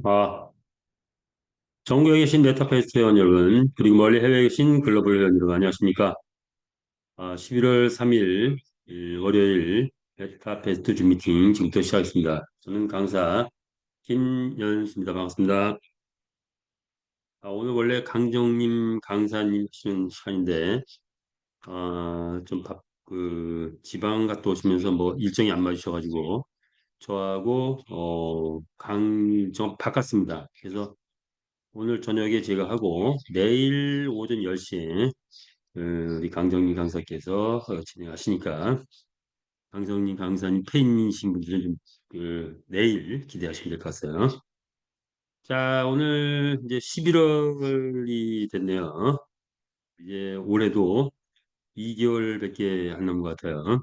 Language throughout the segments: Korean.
아, 전국에 계신 메타페스트 회원 여러분, 그리고 멀리 해외에 계신 글로벌 회원 여러분, 안녕하십니까? 11월 3일 월요일 메타페스트 줌 미팅 지금부터 시작하겠습니다. 저는 강사 김연수입니다. 반갑습니다. 오늘 원래 강정님 강사님 하시는 시간인데, 지방 갔다 오시면서 뭐 일정이 안 맞으셔가지고, 저하고, 좀 바꿨습니다. 그래서 오늘 저녁에 제가 하고 내일 오전 10시에 우리 강정민 강사께서 진행하시니까 강정민 강사님 팬이신 분들은 내일 기대하시면 될 것 같아요. 자, 오늘 이제 11월이 됐네요. 이제 올해도 2개월밖에 안 남은 것 같아요.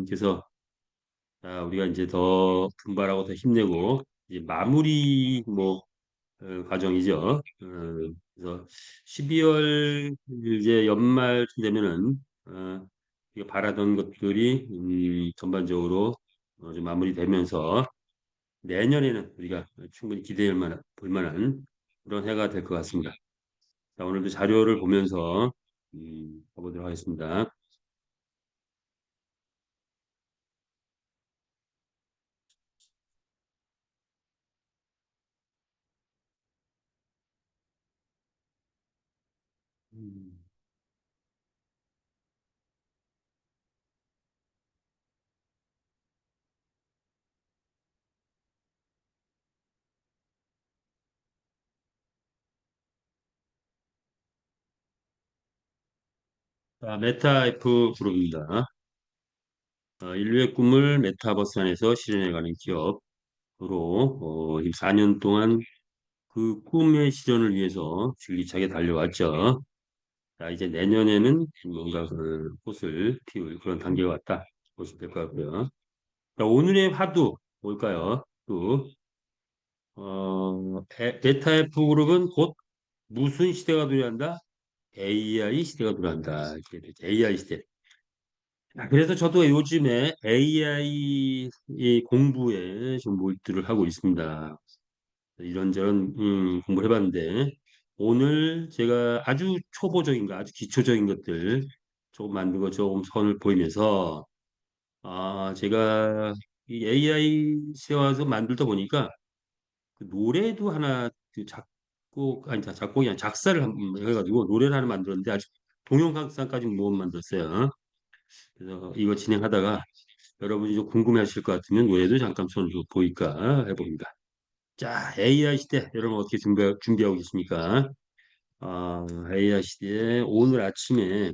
그래서 우리가 이제 더 분발하고 더 힘내고 이제 마무리 과정이죠. 그래서 12월 이제 연말쯤 되면은 우리가 바라던 것들이 전반적으로 좀 마무리되면서 내년에는 우리가 충분히 기대할 만한 볼 만한 그런 해가 될 것 같습니다. 자, 오늘도 자료를 보면서 가보도록 하겠습니다. 음, 메타 F 그룹입니다. 인류의 꿈을 메타버스 안에서 실현해가는 기업으로 지금 4년 동안 그 꿈의 실현을 위해서 줄기차게 달려왔죠. 자, 이제 내년에는 뭔가 그 꽃을 피울 그런 단계가 왔다. 보시면 될 것 같고요. 자, 오늘의 화두 뭘까요? 베타F 그룹은 곧 무슨 시대가 도래한다? AI 시대가 도래한다. 이렇게 되죠. AI 시대. 그래서 저도 요즘에 AI 공부에 좀 몰두를 하고 있습니다. 이런저런 공부를 해봤는데 오늘 제가 아주 초보적인 거, 아주 기초적인 것들 조금 만든 거 조금 선을 보이면서 제가 이 AI 세워서 만들다 보니까 그 노래도 하나 그 작곡 아니 작곡이 아니라 작사를 해가지고 노래를 하나 만들었는데 아직 동영상까지 못 만들었어요. 그래서 이거 진행하다가 여러분이 좀 궁금해하실 것 같으면 노래도 잠깐 손을 보일까 해봅니다. 자, AI 시대 여러분 어떻게 준비하고 계십니까? AI 시대에 오늘 아침에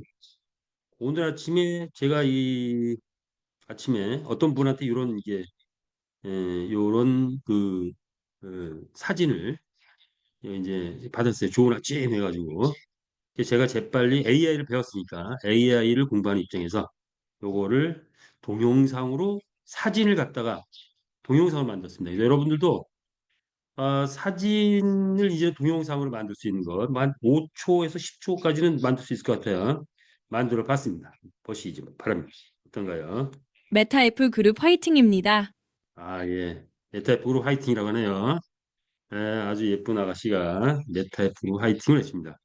제가 이 아침에 어떤 분한테 이런 사진을 이제 받았어요. 좋은 아침 해가지고 그래서 제가 재빨리 AI를 배웠으니까 AI를 공부하는 입장에서 요거를 동영상으로 사진을 갖다가 동영상을 만들었습니다. 그래서 여러분들도 사진을 이제 동영상으로 만들 수 있는 것, 만 5초에서 10초까지는 만들 수 있을 것 같아요. 만들어 봤습니다. 보시기 바랍니다. 어떤가요? 메타F 그룹 화이팅입니다. 예. 메타F로 화이팅이라고 하네요. 아주 예쁜 아가씨가 메타F로 화이팅을 했습니다.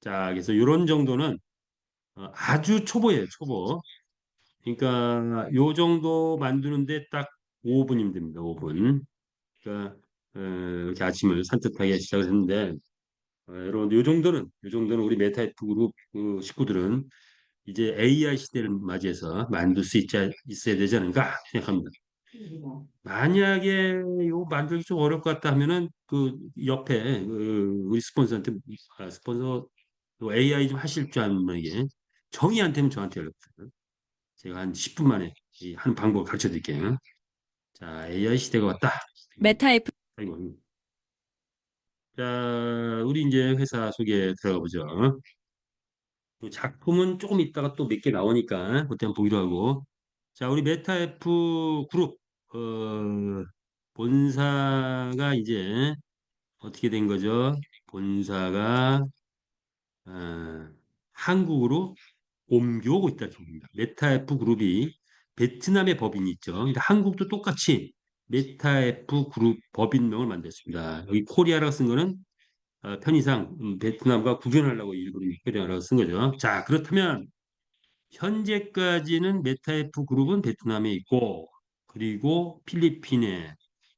자, 그래서 이런 정도는 아주 초보예요, 초보. 그러니까 요 정도 만드는데 딱 5분이면 됩니다, 5분. 그러니까 이렇게 아침을 산뜻하게 시작을 했는데 여러분, 요 정도는 우리 메타에프 그룹 그 식구들은 이제 AI 시대를 맞이해서 만들 수 있어야 되지 않을까 생각합니다. 만약에 이거 만들기 좀 어려울 것 같다 하면은 그 옆에 우리 스폰서한테 스폰서 AI 좀 하실 줄 아는 분에게 정의한테는 저한테 연락주세요. 제가 한 10분 만에 이 하는 방법을 가르쳐 드릴게요. 자, AI 시대가 왔다. 메타F 아이고. 자, 우리 이제 회사 소개 들어가 보죠. 또 작품은 조금 있다가 또 몇 개 나오니까 그때 한번 보기로 하고. 자, 우리 메타F 그룹 본사가 이제 어떻게 된 거죠? 본사가 어, 한국으로 옮겨오고 있다는 겁니다. 메타F 그룹이 베트남의 법인이 있죠. 근데 한국도 똑같이 메타F 그룹 법인명을 만들었습니다. 여기 코리아라고 쓴 거는 편의상 베트남과 구분하려고 일부러 코리아라고 쓴 거죠. 자, 그렇다면 현재까지는 메타F 그룹은 베트남에 있고 그리고 필리핀에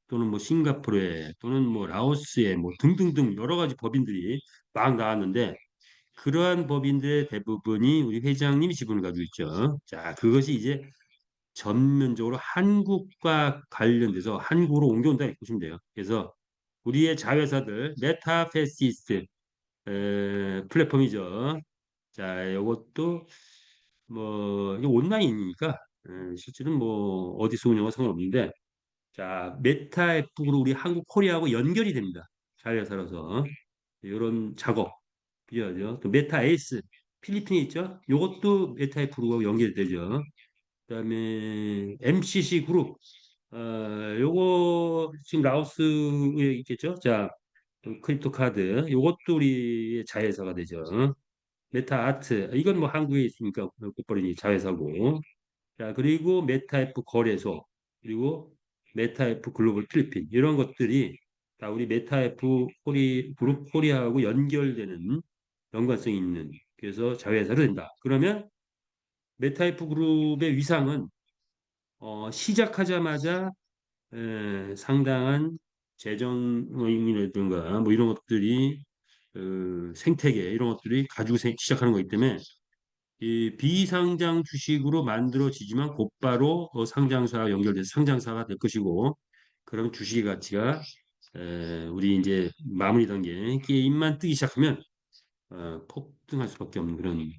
또는 뭐 싱가포르에 또는 뭐 라오스에 뭐 등등등 여러 가지 법인들이 막 나왔는데 그러한 법인들의 대부분이 우리 회장님이 지분을 가지고 있죠. 자, 그것이 이제 전면적으로 한국과 관련돼서 한국으로 옮겨온다 이렇게 보시면 돼요. 그래서 우리의 자회사들 메타페시스 플랫폼이죠. 자, 이것도 뭐 이게 온라인이니까 실질은 뭐 어디서 운영하 상관없는데 자, 메타 앱으로 우리 한국 코리아하고 연결이 됩니다. 자회사라서 이런 작업 필요하죠. 또 메타 에이스 필리핀에 있죠. 이것도 메타 앱으로 연결되죠. 그다음에 MCC 그룹 요거 지금 라오스에 있겠죠. 자, 또 크립토 카드 요것도 우리의 자회사가 되죠. 메타 아트 이건 뭐 한국에 있으니까 곧바로 자회사고 자 그리고 메타F 거래소 그리고 메타F 글로벌 필리핀 이런 것들이 다 우리 메타F 코리 그룹 코리아하고 연결되는 연관성이 있는 그래서 자회사로 된다. 그러면 메타F 그룹의 위상은 시작하자마자 상당한 재정이라든가 뭐 이런 것들이 생태계 이런 것들이 가지고 시작하는 거기 때문에 이 비상장 주식으로 만들어지지만 곧바로 상장사와 연결돼서 상장사가 될 것이고 그런 주식의 가치가 우리 이제 마무리 단계 게임만 뜨기 시작하면 폭등할 수밖에 없는 그런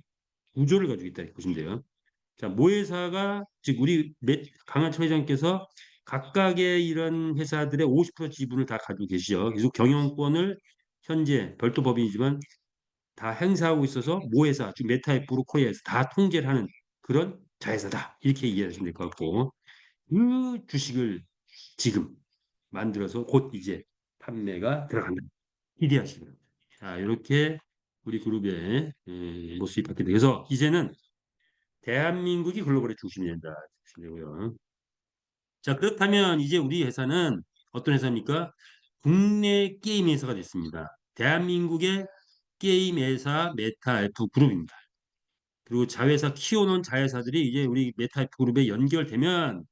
구조를 가지고 있다 이렇게 보시면 돼요. 자, 모회사가 즉 우리 강한철 회장께서 각각의 이런 회사들의 50% 지분을 다 가지고 계시죠. 그래서 경영권을 현재 별도 법인이지만 다 행사하고 있어서 모회사, 즉 메타앱으로 코리아에서 다 통제를 하는 그런 자회사다. 이렇게 이해하시면 될 것 같고 그 주식을 지금 만들어서 곧 이제 판매가 들어간다. 기대하시면 됩니다. 자, 이렇게 우리 그룹의 모습이 바뀌게 돼서 이제는 대한민국이 글로벌의 중심이 된다. 되고요. 자, 그렇다면 이제 우리 회사는 어떤 회사입니까? 국내 게임 회사가 됐습니다. 대한민국의 게임 회사 메타F 그룹입니다. 그리고 자회사 키워놓은 자회사들이 이제 우리 메타F 그룹에 연결되면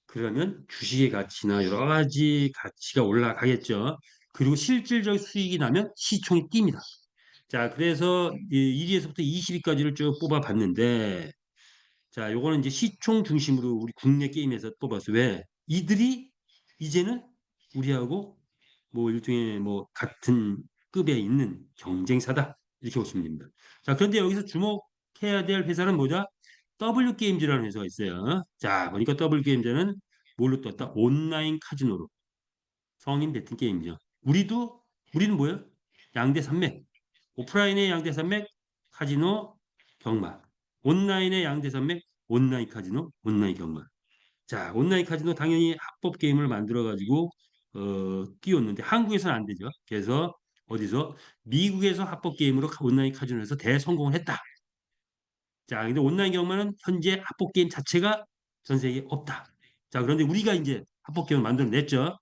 그러면 주식의 가치나 여러 가지 가치가 올라가겠죠. 그리고 실질적 수익이 나면 시총이 뜁니다. 자, 그래서 1위에서부터 20위까지를 쭉 뽑아봤는데 자, 요거는 이제 시총 중심으로 우리 국내 게임에서 뽑았어요. 왜? 이들이 이제는 우리하고 뭐 일종의 뭐 같은 급에 있는 경쟁사다. 이렇게 보시면 됩니다. 자, 그런데 여기서 주목해야 될 회사는 뭐죠? W게임즈라는 회사가 있어요. 자, 보니까 W게임즈는 뭘로 떴다? 온라인 카지노로. 성인 베팅 게임이죠. 우리는 뭐예요? 양대 산맥. 오프라인의 양대 산맥, 카지노, 경마. 온라인의 양대 산맥, 온라인 카지노, 온라인 경마. 자, 온라인 카지노 당연히 합법 게임을 만들어 가지고 띄웠는데 한국에서는 안 되죠. 그래서 어디서 미국에서 합법 게임으로 온라인 카지노에서 대성공을 했다. 자, 근데 온라인 경마는 현재 합법 게임 자체가 전 세계에 없다. 자, 그런데 우리가 이제 합법 게임을 만들어냈죠.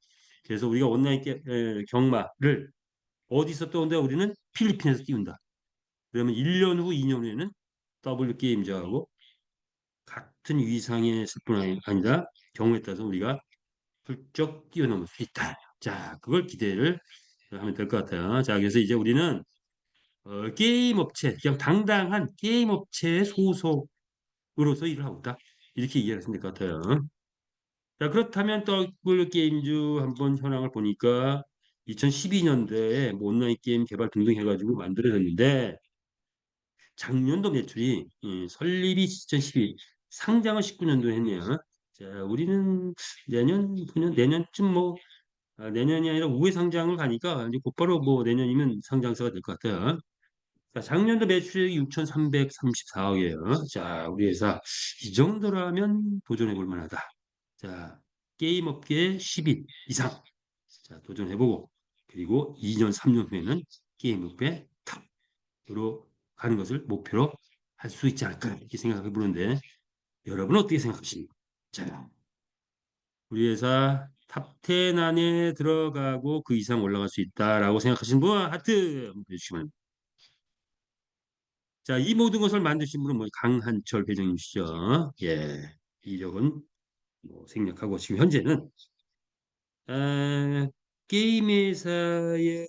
그래서 우리가 온라인 경마를 어디서 띄운다? 우리는 필리핀에서 띄운다. 그러면 1년 후, 2년 후에는 W 게임즈하고 같은 위상의 뿐 아니라 경우에 따라서 우리가 훌쩍 뛰어넘을 수 있다. 자, 그걸 기대를 하면 될 것 같아요. 자, 그래서 이제 우리는 게임 업체, 그냥 당당한 게임 업체의 소속으로서 일을 하고 있다. 이렇게 이해하시면 될 것 같아요. 자, 그렇다면 더블 게임즈 한번 현황을 보니까 2012년도에 온라인 게임 개발 등등 해가지고 만들어졌는데 작년도 매출이 설립이 2012, 상장을 19년도에 했네요. 자, 우리는 내년쯤 뭐 내년이 아니라 우회 상장을 가니까 이제 곧바로 뭐 내년이면 상장사가 될 것 같아요. 자, 작년도 매출이 6,334억이에요. 자, 우리 회사 이 정도라면 도전해 볼 만하다. 자, 게임 업계의 10위 이상 자, 도전해보고 그리고 2년, 3년 후에는 게임 업계 탑으로 가는 것을 목표로 할 수 있지 않을까 이렇게 생각해 보는데 여러분은 어떻게 생각하십니까? 자, 우리 회사 탑 10 안에 들어가고 그 이상 올라갈 수 있다라고 생각하시는 분 하트 한번 해주시면 됩니다. 자, 이 모든 것을 만드신 분은 뭐 강한철 회장님이시죠. 예, 이력은 뭐 생략하고 지금 현재는 아, 게임 회사의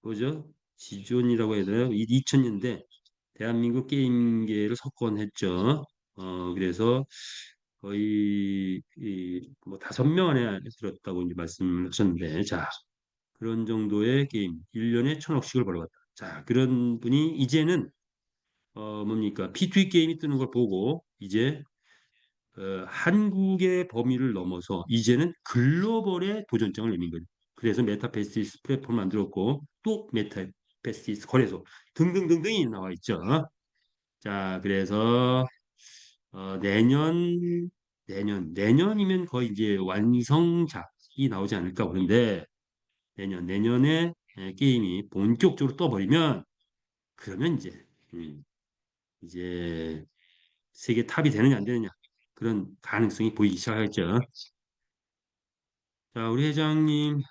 뭐죠? 지존이라고 해야 되나요? 2000년대 대한민국 게임계를 석권했죠. 그래서 거의 뭐 5명 안에 들었다고 이제 말씀을 하셨는데, 자, 그런 정도의 게임, 1년에 1,000억씩을 벌어갔다. 자, 그런 분이 이제는 뭡니까? P2E 게임이 뜨는 걸 보고 이제 한국의 범위를 넘어서 이제는 글로벌의 도전장을 내민 거죠. 그래서 메타페스티스 플랫폼을 만들었고 또 메타페스티스 거래소 등등등등이 나와 있죠. 자, 그래서 내년이면 거의 이제 완성작이 나오지 않을까 보는데 내년에 게임이 본격적으로 떠버리면 그러면 이제 세계 탑이 되느냐 안 되느냐 그런 가능성이 보이기 시작하겠죠. 자, 우리 회장님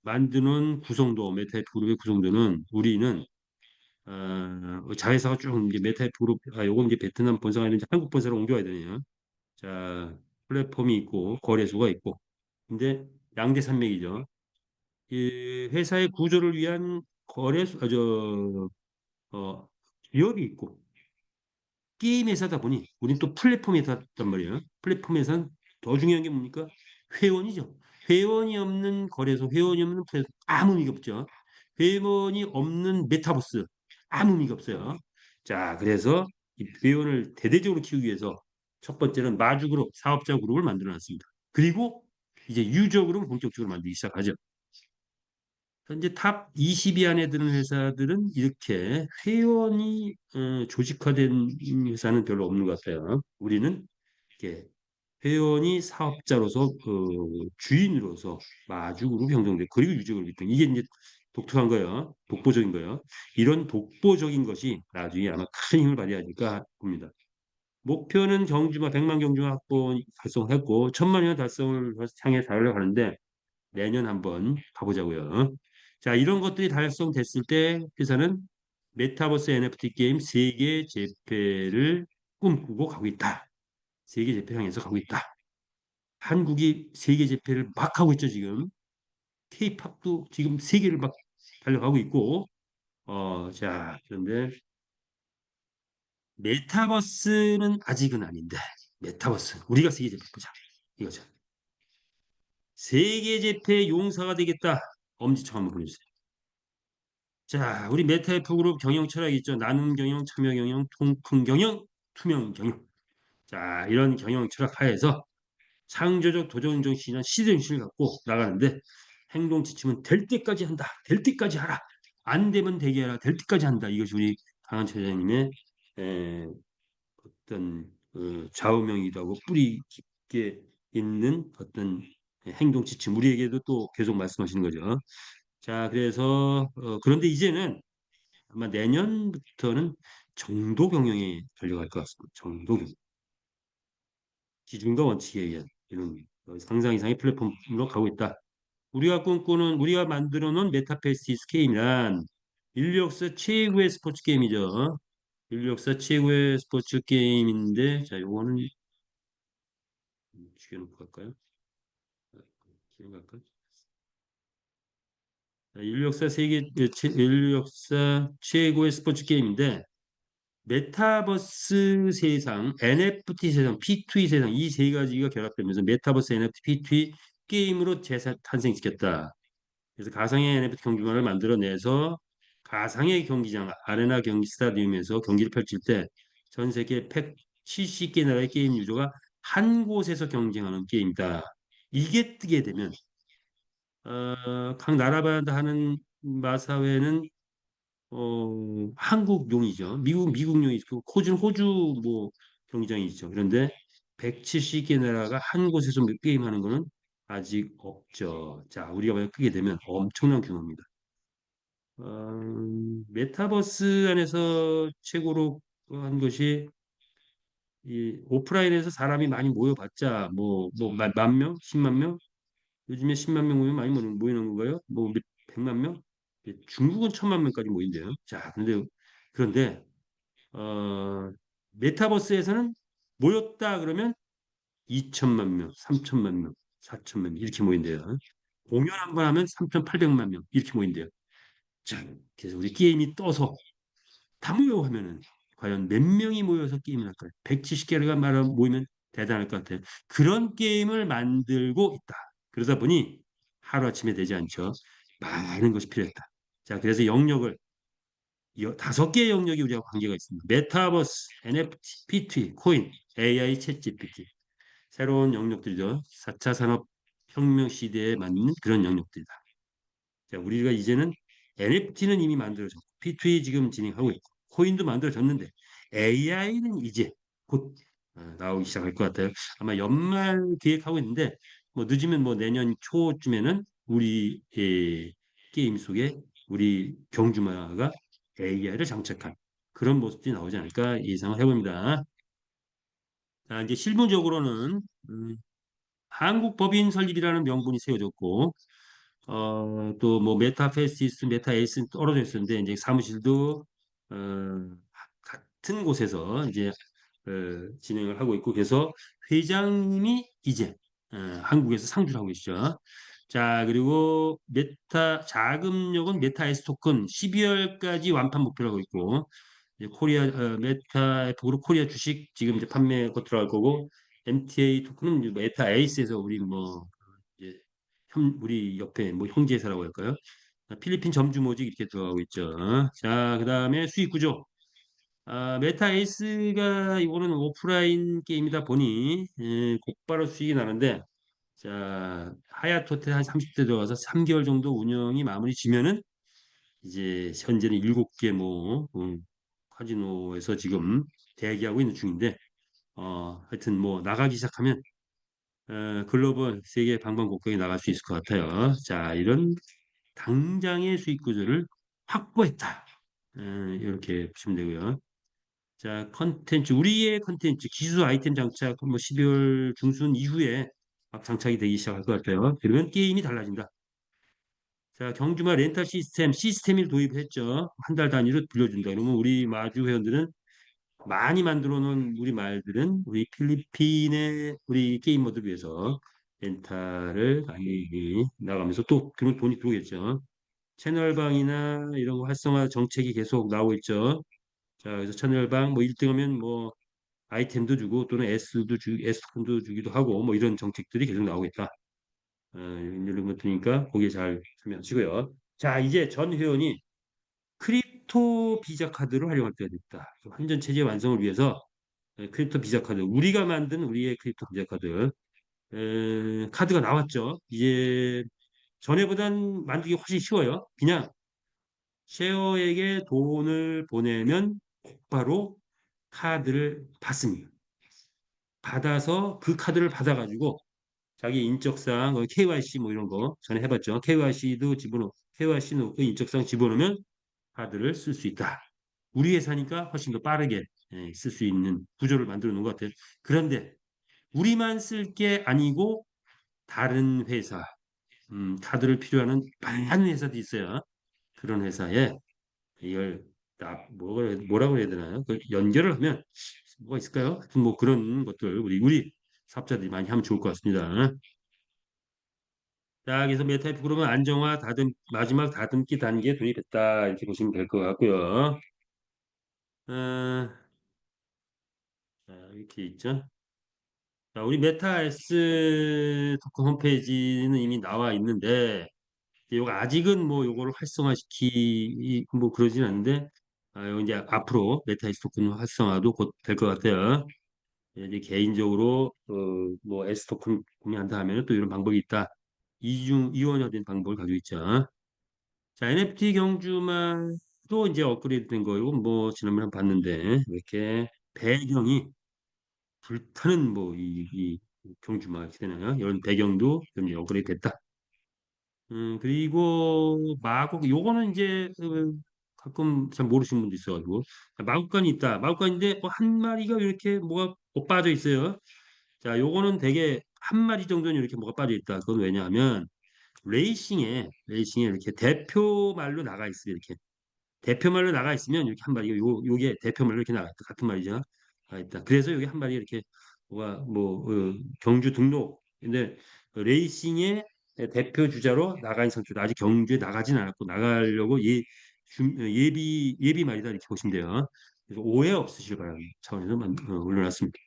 만드는 구성도 메타에프 그룹의 구성도는 우리는 자회사가 쭉 이제 메타에프 그룹 요거 이제 베트남 본사가 있는지 한국 본사로 옮겨야 되네요. 자, 플랫폼이 있고 거래소가 있고 근데 양대 산맥이죠. 이 회사의 구조를 위한 거래소 어, 기업이 있고 게임 회사다 보니 우린 또 플랫폼 회사단 말이에요. 플랫폼 회사는 더 중요한 게 뭡니까? 회원이죠. 회원이 없는 거래소, 회원이 없는 플랫폼 아무 의미가 없죠. 회원이 없는 메타버스 아무 의미가 없어요. 자, 그래서 이 회원을 대대적으로 키우기 위해서 첫 번째는 마주 그룹, 사업자 그룹을 만들어 놨습니다. 그리고 이제 유저 그룹을 본격적으로 만들기 시작하죠. 현재 탑 20위 안에 드는 회사들은 이렇게 회원이 조직화된 회사는 별로 없는 것 같아요. 우리는 이렇게 회원이 사업자로서 주인으로서 마주그룹 형성돼 그리고 유저그룹이 등 이게 이제 독특한 거예요. 독보적인 거예요. 이런 독보적인 것이 나중에 아마 큰 힘을 발휘하지 않을까 봅니다. 목표는 경주마 100만 경주마 확보 달성했고 1,000만 원 달성을 향해 달려고 하는데 내년 한번 가보자고요. 자, 이런 것들이 달성됐을 때 회사는 메타버스 NFT 게임 세계 재패를 꿈꾸고 가고 있다. 세계 재패 향해서 가고 있다. 한국이 세계 재패를 막 하고 있죠, 지금. K-팝도 지금 세계를 막 달려가고 있고, 자, 그런데 메타버스는 아직은 아닌데, 메타버스, 우리가 세계 재패 보자. 이거죠. 세계 재패 용사가 되겠다. 엄지척 한번 보내주세요. 자, 우리 메타F 그룹 경영 철학 있죠. 나눔 경영, 참여 경영, 통큰 경영, 투명 경영. 자, 이런 경영 철학 하에서 창조적 도전 정신이나 시대 정신을 갖고 나가는데 행동 지침은 될 때까지 한다. 될 때까지 하라. 안 되면 되게 하라. 될 때까지 한다. 이것이 우리 강한 처장님의 에, 어떤 좌우명이기도 하고 뿌리 깊게 있는 어떤 행동 지침. 우리에게도 또 계속 말씀하시는 거죠. 자, 그래서 그런데 이제는 아마 내년부터는 정도 경영에 전려갈 것 같습니다. 정도 경영. 기준과 원칙에 의한 이런 상상 이상의 플랫폼으로 가고 있다. 우리가 만들어 놓은 메타페스티스 게임이란 인류 역사 최고의 스포츠 게임이죠. 인류 역사 최고의 스포츠 게임인데, 자, 요거는 죽여놓고 갈까요? 기억할까요? 인류 역사 최고의 스포츠 게임인데, 메타버스 세상, NFT 세상, P2E 세상 이 세 가지가 결합되면서 메타버스 NFT, P2E 게임으로 탄생시켰다. 그래서 가상의 NFT 경기장을 만들어내서 가상의 경기장, 아레나 경기 스타디움에서 경기를 펼칠 때 전 세계 170개 나라의 게임 유저가 한 곳에서 경쟁하는 게임이다. 이게 뜨게 되면 각 나라마다 하는 마사회는 한국용이죠. 미국용이 있고 호주 뭐 경기장이 있죠. 그런데 170개 나라가 한 곳에서 게임하는 거는 아직 없죠. 자, 우리가 만약 크게 되면 엄청난 규모입니다. 메타버스 안에서 최고로 한 것이 이 오프라인에서 사람이 많이 모여봤자 만 명, 10만 명, 요즘에 10만 명 모이면 많이 모이는 건가요? 뭐 100만 명? 예, 중국은 1000만 명까지 모인대요. 자, 그런데 메타버스에서는 모였다 그러면 2천만 명, 3천만 명, 4천만 명 이렇게 모인대요. 공연 한 번 하면 3,800만 명 이렇게 모인대요. 자, 그래서 우리 게임이 떠서 다 모여 하면은 과연 몇 명이 모여서 게임을 할까요? 170개가 말하 모이면 대단할 것 같아요. 그런 게임을 만들고 있다. 그러다 보니 하루아침에 되지 않죠. 많은 것이 필요했다. 자, 그래서 영역을 5개의 영역이 우리가 관계가 있습니다. 메타버스, NFT, P2, 코인, AI, 챗 GPT. 새로운 영역들이죠. 4차 산업혁명 시대에 맞는 그런 영역들이다. 자, 우리가 이제는 NFT는 이미 만들어졌고, P2E 지금 진행하고 있고, 코인도 만들어졌는데, AI는 이제 곧 나오기 시작할 것 같아요. 아마 연말 기획하고 있는데, 뭐 늦으면 뭐 내년 초쯤에는 우리 게임 속에 우리 경주마가 AI를 장착한 그런 모습이 나오지 않을까 예상을 해봅니다. 자, 이제 실무적으로는 한국 법인 설립이라는 명분이 세워졌고, 또 뭐 메타페시스, 메타에이스 떨어져 있었는데 이제 사무실도 같은 곳에서 이제 진행을 하고 있고 그래서 회장님이 이제 한국에서 상주를 하고 계시죠. 자, 그리고 자금력은 메타에스 토큰 12월까지 완판 목표로 하고 있고 이제 메타 그룹 코리아 주식 지금 이제 판매 곧 들어갈 거고 MTA 토큰은 이제 메타 에이스에서 우리 뭐 이제 우리 옆에 뭐 형제사라고 할까요? 필리핀 점주모직 이렇게 들어가고 있죠. 자, 그다음에 수익 구조. 메타 에이스가 이거는 오프라인 게임이다 보니 곧바로 수익이 나는데 자, 하얏트 호텔 한 30대 들어가서 3개월 정도 운영이 마무리 지면은 이제 현재는 7개 뭐 카지노에서 지금 대기하고 있는 중인데 하여튼 뭐 나가기 시작하면 글로벌 세계 방방곡곡에 나갈 수 있을 것 같아요. 자, 이런 당장의 수익 구조를 확보했다. 이렇게 보시면 되고요. 자, 우리의 컨텐츠, 기술 아이템 장착, 뭐 12월 중순 이후에 막 장착이 되기 시작할 것 같아요. 그러면 게임이 달라진다. 자, 경주마 렌탈 시스템을 도입했죠. 한 달 단위로 빌려준다. 그러면 우리 마주 회원들은 많이 만들어 놓은 우리 말들은 우리 필리핀의 우리 게이머들 위해서 렌탈을 많이 나가면서 또 그런 돈이 들어오겠죠. 채널방이나 이런 거 활성화 정책이 계속 나오고 있죠. 자, 그래서 채널방 뭐 1등하면 뭐 아이템도 주고 또는 S톤도 주기도 하고 뭐 이런 정책들이 계속 나오고 있다. 이런 것들이니까 거기에 잘 참여하시고요. 자, 이제 전 회원이 크립토 비자 카드를 활용할 때가 됐다. 환전 체제 완성을 위해서 크립토 비자 카드, 우리가 만든 우리의 크립토 비자 카드, 카드가 나왔죠. 이제 전에보단 만들기 훨씬 쉬워요. 그냥 쉐어에게 돈을 보내면 곧바로 카드를 받습니다. 받아서 그 카드를 받아가지고 자기 인적사항, KYC 뭐 이런 거 전에 해봤죠. KYC 넣고 인적사항 집어넣으면 카드를 쓸 수 있다. 우리 회사니까 훨씬 더 빠르게 쓸 수 있는 구조를 만들어 놓은 것 같아요. 그런데 우리만 쓸 게 아니고 다른 회사, 카드를 필요하는 많은 회사도 있어요. 그런 회사에 이걸 뭐라고 해야 되나요? 그 연결을 하면 뭐가 있을까요? 하여튼 뭐 그런 것들 우리 사업자들이 많이 하면 좋을 것 같습니다. 자, 그래서 메타이프 그러면 마지막 다듬기 단계에 돌입했다 이렇게 보시면 될 것 같고요. 어, 자, 이렇게 있죠. 자, 우리 메타S 토큰 홈페이지는 이미 나와 있는데 요거 아직은 뭐 요거를 활성화시키 뭐 그러진 않는데 요 이제 앞으로 메타이스 토큰 활성화도 곧 될 것 같아요. 이제 개인적으로 뭐 S 토큰 구매한다 하면 또 이런 방법이 있다. 이원화된 방법을 가지고 있죠. 자, NFT 경주만도 이제 업그레이드된 거고 뭐 지난번에 한번 봤는데 이렇게 배경이 불타는 뭐 이 경주마 이렇게 되나요? 이런 배경도 좀 업그레이드 됐다. 그리고 마곡 요거는 이제 가끔 잘 모르시는 분도 있어가지고 마곡간이 있다. 마곡간인데 뭐 한 마리가 이렇게 뭐가 꼭 빠져 있어요. 자, 요거는 되게 한 마디 정도는 이렇게 뭐가 빠져 있다. 그건 왜냐하면 레이싱에 이렇게 대표 말로 나가 있어요. 이렇게 대표 말로 나가 있으면 이렇게 한 마디 요게 대표 말로 이렇게 나가 있다. 같은 말이죠. 나가 있다. 그래서 여기 한 마디 이렇게 뭐가 뭐 경주 등록. 근데 레이싱의 대표 주자로 나간 선수도 아직 경주에 나가진 않았고 나가려고 예비 말이다 이렇게 보시면 돼요. 그래서 오해 없으실 바라는 차원에서 올려놨습니다.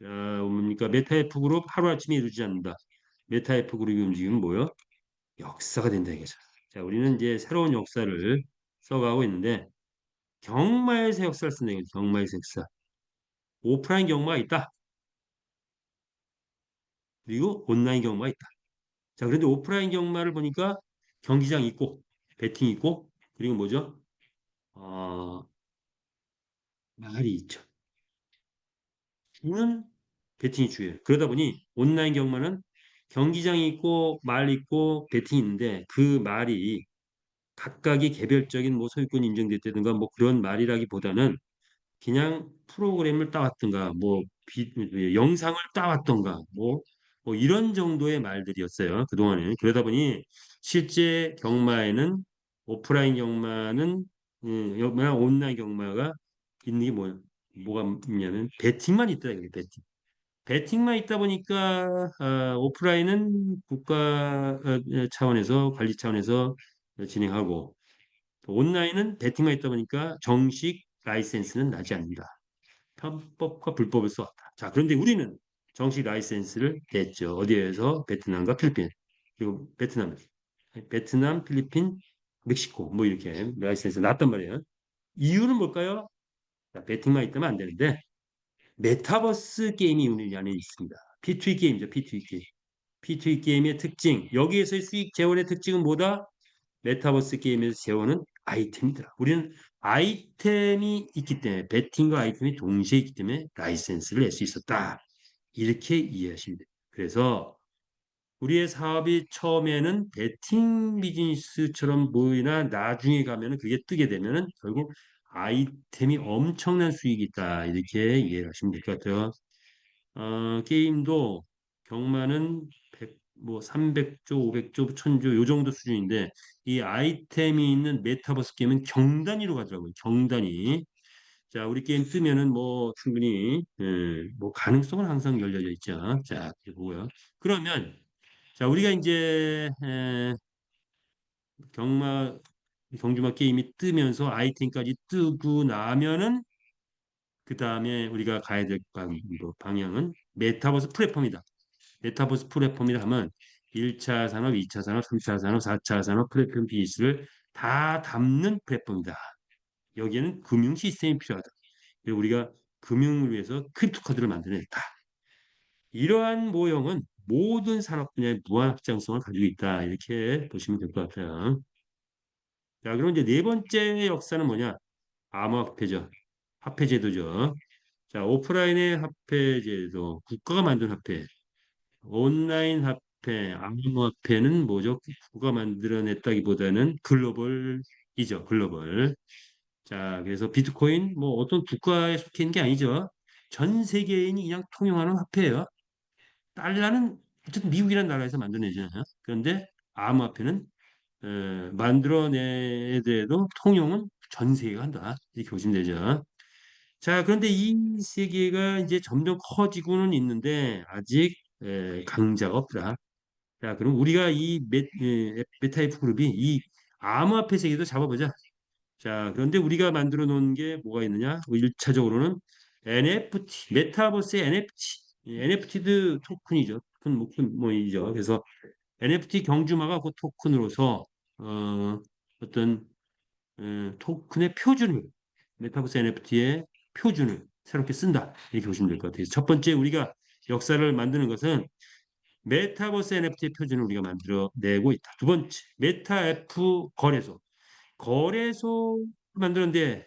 자, 뭡니까? 메타F 그룹 하루아침에 이루어지지 않는다. 메타F 그룹의 움직임은 뭐요? 역사가 된다 이거죠. 자, 우리는 이제 새로운 역사를 써가고 있는데 경마에서 역사를 쓴다 이거죠. 경마에서 역사. 오프라인 경마가 있다. 그리고 온라인 경마가 있다. 자, 그런데 오프라인 경마를 보니까 경기장 있고 배팅 있고 그리고 뭐죠? 어, 말이 있죠. 주는 배팅이 주예요. 그러다 보니 온라인 경마는 경기장이 있고 말 있고 배팅이 있는데 그 말이 각각이 개별적인 뭐 소유권이 인정됐다든가 뭐 그런 말이라기보다는 그냥 프로그램을 따왔던가 뭐 영상을 따왔던가 뭐 이런 정도의 말들이었어요. 그동안에. 그러다 보니 실제 경마에는 오프라인 경마는 온라인 경마가 있는 게 뭐가 있냐면 배팅만 있다 이게 배팅. 배팅만 있다 보니까 오프라인은 국가 차원에서 관리 차원에서 진행하고 또 온라인은 배팅만 있다 보니까 정식 라이센스는 나지 않는다. 편법과 불법을 써왔다. 자, 그런데 우리는 정식 라이센스를 냈죠. 어디에서? 베트남과 필리핀. 그리고 베트남, 필리핀, 멕시코 뭐 이렇게 라이센스 났단 말이에요. 이유는 뭘까요? 자, 배팅만 있다면 안 되는데 메타버스 게임이 우리 안에 있습니다. P2E 게임이죠. P2E 게임. P2E 게임의 특징. 여기에서의 수익 재원의 특징은 뭐다? 메타버스 게임에서 재원은 아이템이더라. 우리는 아이템이 있기 때문에 베팅과 아이템이 동시에 있기 때문에 라이센스를 낼 수 있었다. 이렇게 이해하시면 돼요. 그래서 우리의 사업이 처음에는 베팅 비즈니스처럼 보이나 나중에 가면은 그게 뜨게 되면은 결국 아이템이 엄청난 수익이 있다. 이렇게 이해를 하시면 될 것 같아요. 게임도 경마는 100, 뭐 300조, 500조, 1000조 요 정도 수준인데 이 아이템이 있는 메타버스 게임은 경단위로 가더라고요. 경단위. 자, 우리 게임 뜨면은 뭐 충분히 뭐 가능성은 항상 열려져 있죠. 자, 이렇게 보고요. 그러면 자, 우리가 이제 경마 경주마 게임이 뜨면서 아이템까지 뜨고 나면은 그 다음에 우리가 가야 될 방향은 메타버스 플랫폼이다. 메타버스 플랫폼이라 하면 1차 산업, 2차 산업, 3차 산업, 4차 산업 플랫폼 비즈니스를 다 담는 플랫폼이다. 여기에는 금융 시스템이 필요하다. 그리고 우리가 금융을 위해서 크립토카드를 만들어냈다. 이러한 모형은 모든 산업 분야의 무한 확장성을 가지고 있다. 이렇게 보시면 될 것 같아요. 자, 그럼 이제 네 번째 역사는 뭐냐? 암호화폐죠. 화폐제도죠. 자, 오프라인의 화폐제도, 국가가 만든 화폐, 온라인 화폐, 암호화폐는 뭐죠? 국가가 만들어냈다기보다는 글로벌이죠, 글로벌. 자, 그래서 비트코인, 뭐 어떤 국가에 속해 있는 게 아니죠. 전 세계인이 그냥 통용하는 화폐예요. 달러는 어쨌든 미국이라는 나라에서 만들어내잖아요. 그런데 암호화폐는 만들어내더라도 통용은 전 세계가 한다. 이렇게 보시면 되죠. 자, 그런데 이 세계가 이제 점점 커지고는 있는데 아직 강자가 없다. 자, 그럼 우리가 이 메타이프 그룹이 이 암호화폐 세계도 잡아보자. 자, 그런데 우리가 만들어 놓은 게 뭐가 있느냐? 1차적으로는 NFT, 메타버스의 NFT, NFT도 토큰이죠. 토큰 뭐이죠. 그래서 NFT 경주마가 그 토큰으로서 어떤 토큰의 표준을 메타버스 NFT의 표준을 새롭게 쓴다. 이렇게 보시면 될 것 같아요. 첫 번째 우리가 역사를 만드는 것은 메타버스 NFT의 표준을 우리가 만들어내고 있다. 두 번째, 메타F 거래소. 거래소 만드는데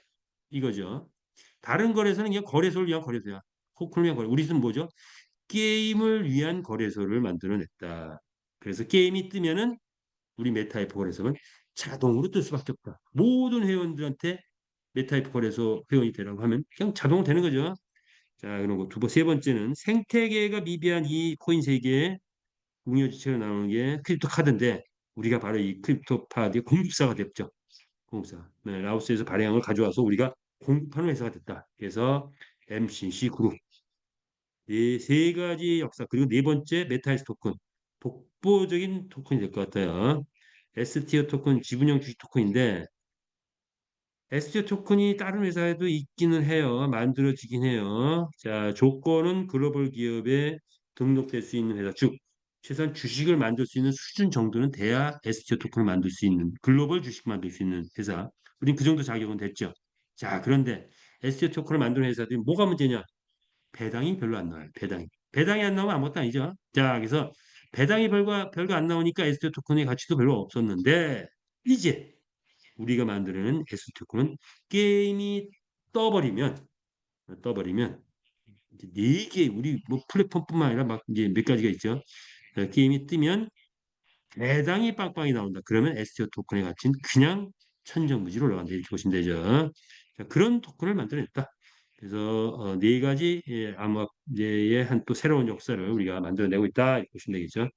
이거죠. 다른 거래소는 그냥 거래소를 위한 거래소야. 토큰을 위한 거래. 우리는 뭐죠? 게임을 위한 거래소를 만들어냈다. 그래서 게임이 뜨면은 우리 메타에프 거래소는 자동으로 뜰 수밖에 없다. 모든 회원들한테 메타이프 거래소 회원이 되라고 하면 그냥 자동으로 되는 거죠. 자, 그리고 세 번째는 생태계가 미비한 이 코인 세계에 공유지체로 나오는 게 크립토 카드인데 우리가 바로 이 크립토 카드의 공급사가 됐죠. 공급사. 네, 라오스에서 발행한 걸 가져와서 우리가 공급하는 회사가 됐다. 그래서 MCC 그룹. 세 가지 역사 그리고 네 번째 메타이스 토큰. 독보적인 토큰이 될 것 같아요. STO 토큰 지분형 주식 토큰인데 STO 토큰이 다른 회사에도 있기는 해요. 만들어지긴 해요. 자, 조건은 글로벌 기업에 등록될 수 있는 회사, 즉 최소한 주식을 만들 수 있는 수준 정도는 돼야 STO 토큰을 만들 수 있는 글로벌 주식 만들 수 있는 회사. 우린 그 정도 자격은 됐죠. 자, 그런데 STO 토큰을 만드는 회사들이 뭐가 문제냐? 배당이 별로 안 나와요. 배당이 안 나오면 아무것도 아니죠. 자, 그래서 배당이 별거 안 나오니까 STO 토큰의 가치도 별로 없었는데 이제 우리가 만드는 에스토콘은 게임이 떠버리면 이제 네 개 우리 뭐 플랫폼뿐만 아니라 막 이제 몇 가지가 있죠. 게임이 뜨면 대당이 빵빵이 나온다. 그러면 STO 토큰의 가치는 그냥 천정부지로 올라간다. 이렇게 보시면 되죠. 자, 그런 토큰을 만들어냈다. 그래서 네 가지 암호화제의 한 또 새로운 역사를 우리가 만들어내고 있다. 이렇게 보시면 되겠죠.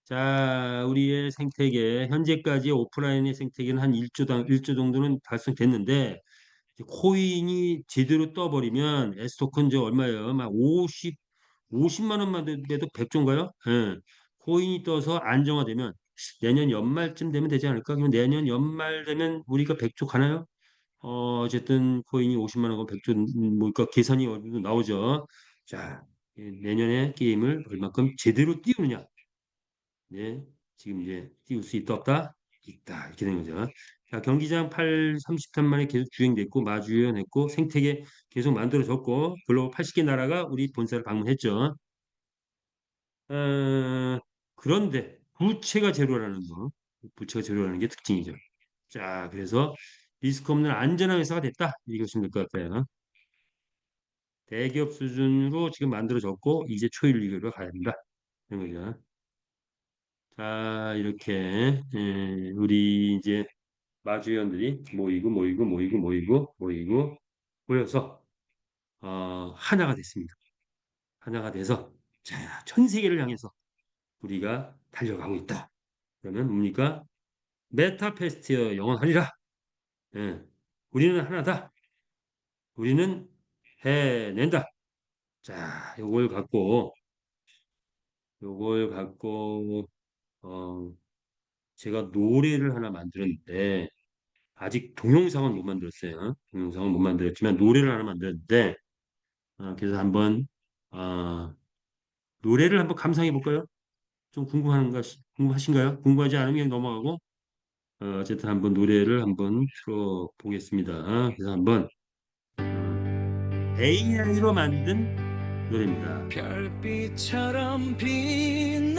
자, 우리의 생태계, 현재까지 오프라인의 생태계는 한 1조 정도는 달성됐는데, 이제 코인이 제대로 떠버리면, S토큰 저 얼마예요? 막 50만 원만 돼도 100조인가요? 예. 코인이 떠서 안정화되면, 내년 연말쯤 되면 되지 않을까? 그러면 내년 연말 되면 우리가 100조 가나요? 어쨌든 코인이 50만 원과 100조, 뭐니까 계산이 어느 정도 나오죠. 자, 내년에 게임을 얼마큼 제대로 띄우느냐? 네, 지금 이제 띄울 수 있다 없다? 있다 이렇게 된 거죠. 자, 경기장 30탄 만에 계속 주행됐고 마주연했고 생태계 계속 만들어졌고 글로벌 80개 나라가 우리 본사를 방문했죠. 어, 그런데 부채가 제로라는 게 특징이죠. 자, 그래서 리스크 없는 안전한 회사가 됐다 이렇게 보시면 될 것 같아요. 대기업 수준으로 지금 만들어졌고 이제 초일리그로 가야 된다 이런 거죠. 자, 이렇게 우리 이제 마주위원들이 모이고 모여서 하나가 됐습니다. 하나가 돼서 자, 전 세계를 향해서 우리가 달려가고 있다. 그러면 뭡니까? 메타페스티어 영원하리라. 예, 우리는 하나다. 우리는 해낸다. 자, 요걸 갖고 어, 제가 노래를 하나 만들었는데 아직 동영상은 못 만들었어요. 동영상은 못 만들었지만 노래를 하나 만들었는데 그래서 한번 어, 노래를 한번 감상해 볼까요? 좀 궁금하신가요? 궁금하지 않으면 그냥 넘어가고 어쨌든 한번 노래를 한번 틀어 보겠습니다. 그래서 한번 AI로 만든 노래입니다. 별빛처럼 한번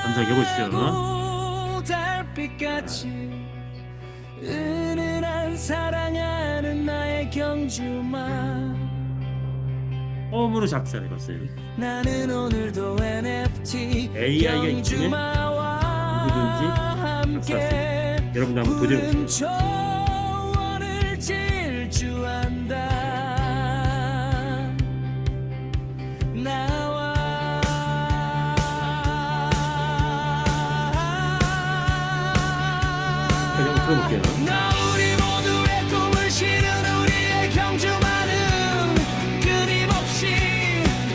감상해 보시죠. 빛나고 달빛같이 은은한 사랑하는 나의 경주마 처음으로 작사를 해봤어요. 나는 오늘도 NFT AI가 있기 때문에 경주마와 누구든지 작사할 수 있다. 여러분도 한번 도전해 푸른 보시죠. 초원을 질주한다 나와 다시 한번 들어볼게요. 나 우리 모두의 꿈을 실은 우리의 경주만은 끊임없이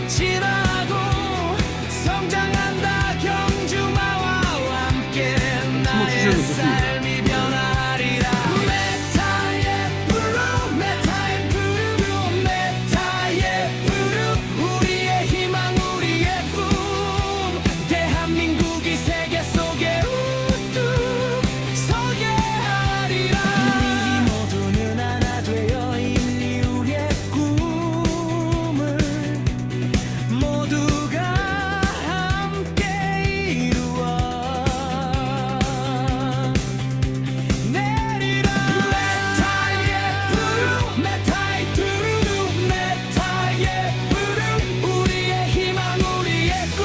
진화하고 성장한다 경주마와 함께 나의 삶이 변화하리라 메타의 푸르 메타의 푸르 메타의 푸르 우리의 희망 우리의 꿈 대한민국이 세계 속에 우뚝 서게 하리라 우리 모두는 하나 되어 인류의 꿈을 모두가 함께 이루어 내리라 메타의 푸르 메타의 푸르 메타의 푸르 우리의 희망 우리의 꿈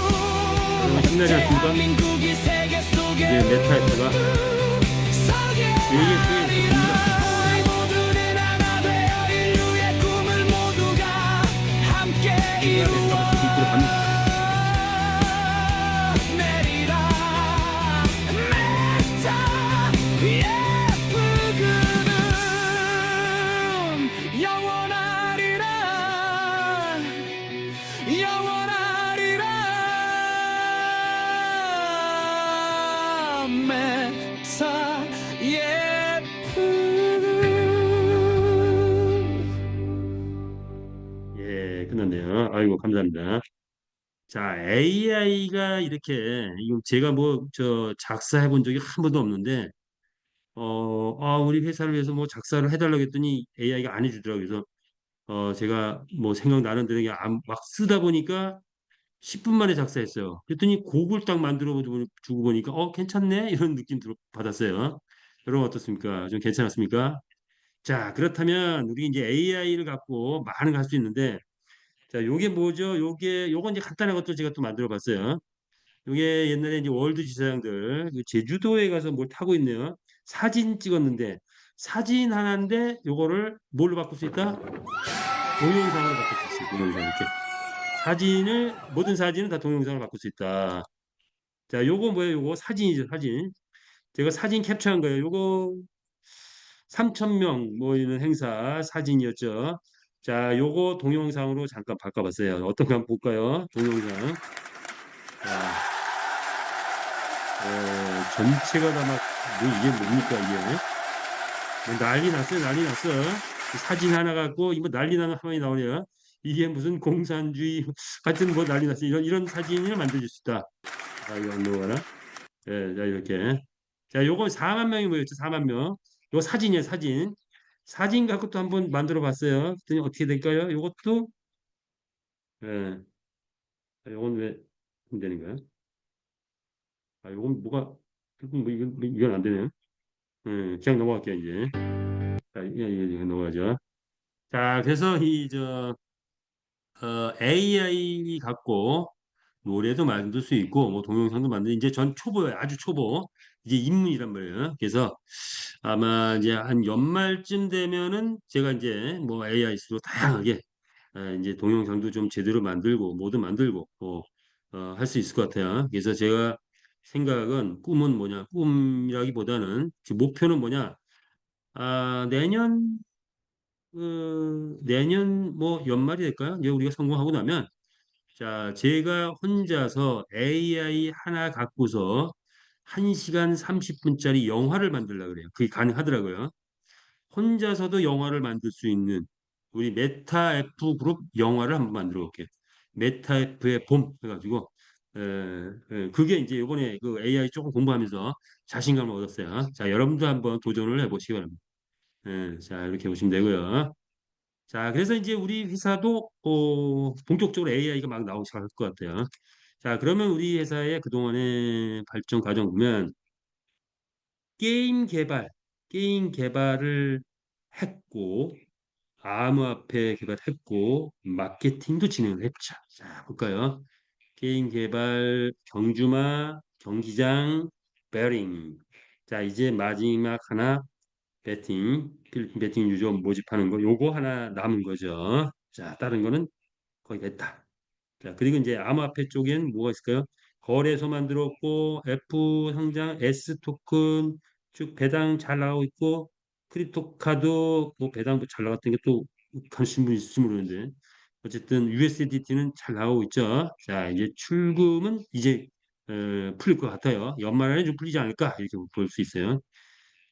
힘내지 않습니까? 대한민국이 세계 속에 이제 메타에프가 서게 되게 됩니다. 내리라 메타예프 그름 영원하리라 영원하리라 예, 끝났네요. 아이고, 감사합니다. 자, AI가 이렇게, 이거 제가 뭐, 작사해 본 적이 한 번도 없는데, 우리 회사를 위해서 뭐 작사를 해달라고 했더니 AI가 안 해주더라고요. 그래서, 제가 뭐 생각나는 대로 그냥 막 쓰다 보니까 10분 만에 작사했어요. 그랬더니 곡을 딱 만들어 주고 보니까, 괜찮네? 이런 느낌 받았어요. 여러분 어떻습니까? 좀 괜찮았습니까? 자, 그렇다면 우리 이제 AI를 갖고 많은 거 할 수 있는데, 자, 요게 뭐죠? 요건 이제 간단한 것도 제가 또 만들어 봤어요. 요게 옛날에 이제 월드 지사장들 그 제주도에 가서 뭘 타고 있네요. 사진 찍었는데 사진 하나인데 요거를 뭘로 바꿀 수 있다? 동영상으로 바꿀 수 있어요. 동영상 이렇게 모든 사진은 다 동영상으로 바꿀 수 있다. 자, 요거 뭐예요? 요거 사진이죠, 사진. 제가 사진 캡처한 거예요. 요거 3,000명 모이는 행사 사진이었죠. 자, 요거 동영상으로 잠깐 바꿔봤어요. 어떤가 한번 볼까요? 동영상. 자, 전체가 다 막, 뭐 이게 뭡니까, 이게? 뭐 난리 났어요, 난리 났어. 사진 하나 갖고, 이거 난리 나는 화면이 나오네요. 이게 무슨 공산주의, 하여튼 뭐 난리 났어요. 이런 사진을 만들어줄 수 있다. 자, 이거 안 넘어가나? 예, 자, 이렇게. 자, 요거 4만 명이 모였죠, 4만 명. 요거 사진이에요, 사진. 사진 갖고 또 한번 만들어 봤어요. 그랬더니 어떻게 될까요? 요것도, 예, 요건 왜 안 되는 거야? 요건 뭐가, 이건 안 되네요. 그냥 넘어갈게요, 이제. 자, 이게 넘어가죠. 자, 그래서 AI 갖고 노래도 만들 수 있고, 뭐 동영상도 만들, 이제 전 초보예요. 아주 초보. 이제 입문이란 말이에요. 그래서 아마 이제 한 연말쯤 되면은 제가 이제 뭐 AI로 다양하게 이제 동영상도 좀 제대로 만들고, 뭐도 만들고, 할 수 있을 것 같아요. 그래서 제가 생각은 꿈은 뭐냐, 꿈이라기보다는 그 목표는 뭐냐, 내년 뭐 연말이 될까요? 이제 우리가 성공하고 나면 자, 제가 혼자서 AI 하나 갖고서 1시간 30분짜리 영화를 만들려고 그래요. 그게 가능하더라고요. 혼자서도 영화를 만들 수 있는 우리 메타 F 그룹 영화를 한번 만들어 볼게요. 메타 F의 봄 해가지고 그게 이제 이번에 그 AI 조금 공부하면서 자신감을 얻었어요. 자, 여러분도 한번 도전을 해보시기 바랍니다. 자, 이렇게 보시면 되고요. 자, 그래서 이제 우리 회사도 본격적으로 AI가 막 나오기 시작할 것 같아요. 자, 그러면 우리 회사의 그동안의 발전 과정 보면 게임 개발, 게임 개발을 했고, 암호화폐 개발했고, 마케팅도 진행을 했죠. 자, 볼까요? 게임 개발, 경주마, 경기장, 베링. 자, 이제 마지막 하나 필리핀 배팅 유저 모집하는 거 요거 하나 남은 거죠. 자, 다른 거는 거의 됐다. 자, 그리고 이제 암호화폐 쪽엔 뭐가 있을까요? 거래소 만들었고 F 상장, S 토큰 쭉 배당 잘 나가고 있고 크립토 카드 뭐 배당도 잘 나갔던 게 또 관심 분 있을지 모르는데 어쨌든 USDT는 잘 나오고 있죠. 자, 이제 출금은 이제 풀릴 것 같아요. 연말 안에 좀 풀리지 않을까 이렇게 볼 수 있어요.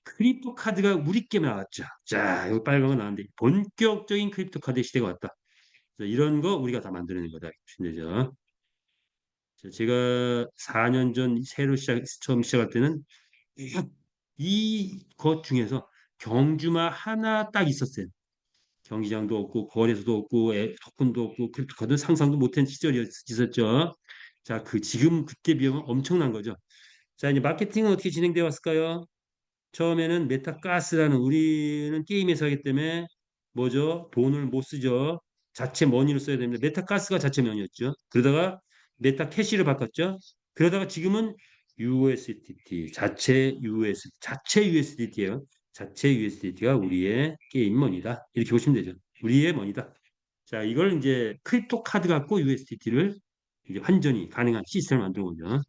크립토 카드가 우리께 나왔죠. 자, 여기 빨간 거 나왔는데 본격적인 크립토 카드 시대가 왔다. 그래서 이런 거 우리가 다 만들어낸 거다. 보시면 되죠. 제가 4년 전 처음 시작할 때는 이 것 중에서 경주만 하나 딱 있었어요. 경기장도 없고 거래소도 없고 토큰도 없고 크립토 카드 상상도 못한 시절이 있었죠. 자, 지금 그때 비하면 엄청난 거죠. 자, 이제 마케팅은 어떻게 진행되어 왔을까요? 처음에는 메타가스라는 우리는 게임 회사이기 때문에 뭐죠? 돈을 못 쓰죠. 자체 머니로 써야 됩니다. 메타가스가 자체 머니였죠. 그러다가 메타캐시를 바꿨죠. 그러다가 지금은 USDT, 자체 USDT예요. 자체 USDT가 우리의 게임 머니다. 이렇게 보시면 되죠. 우리의 머니다. 자, 이걸 이제 크립토 카드 갖고 USDT를 이제 환전이 가능한 시스템을 만든 거죠.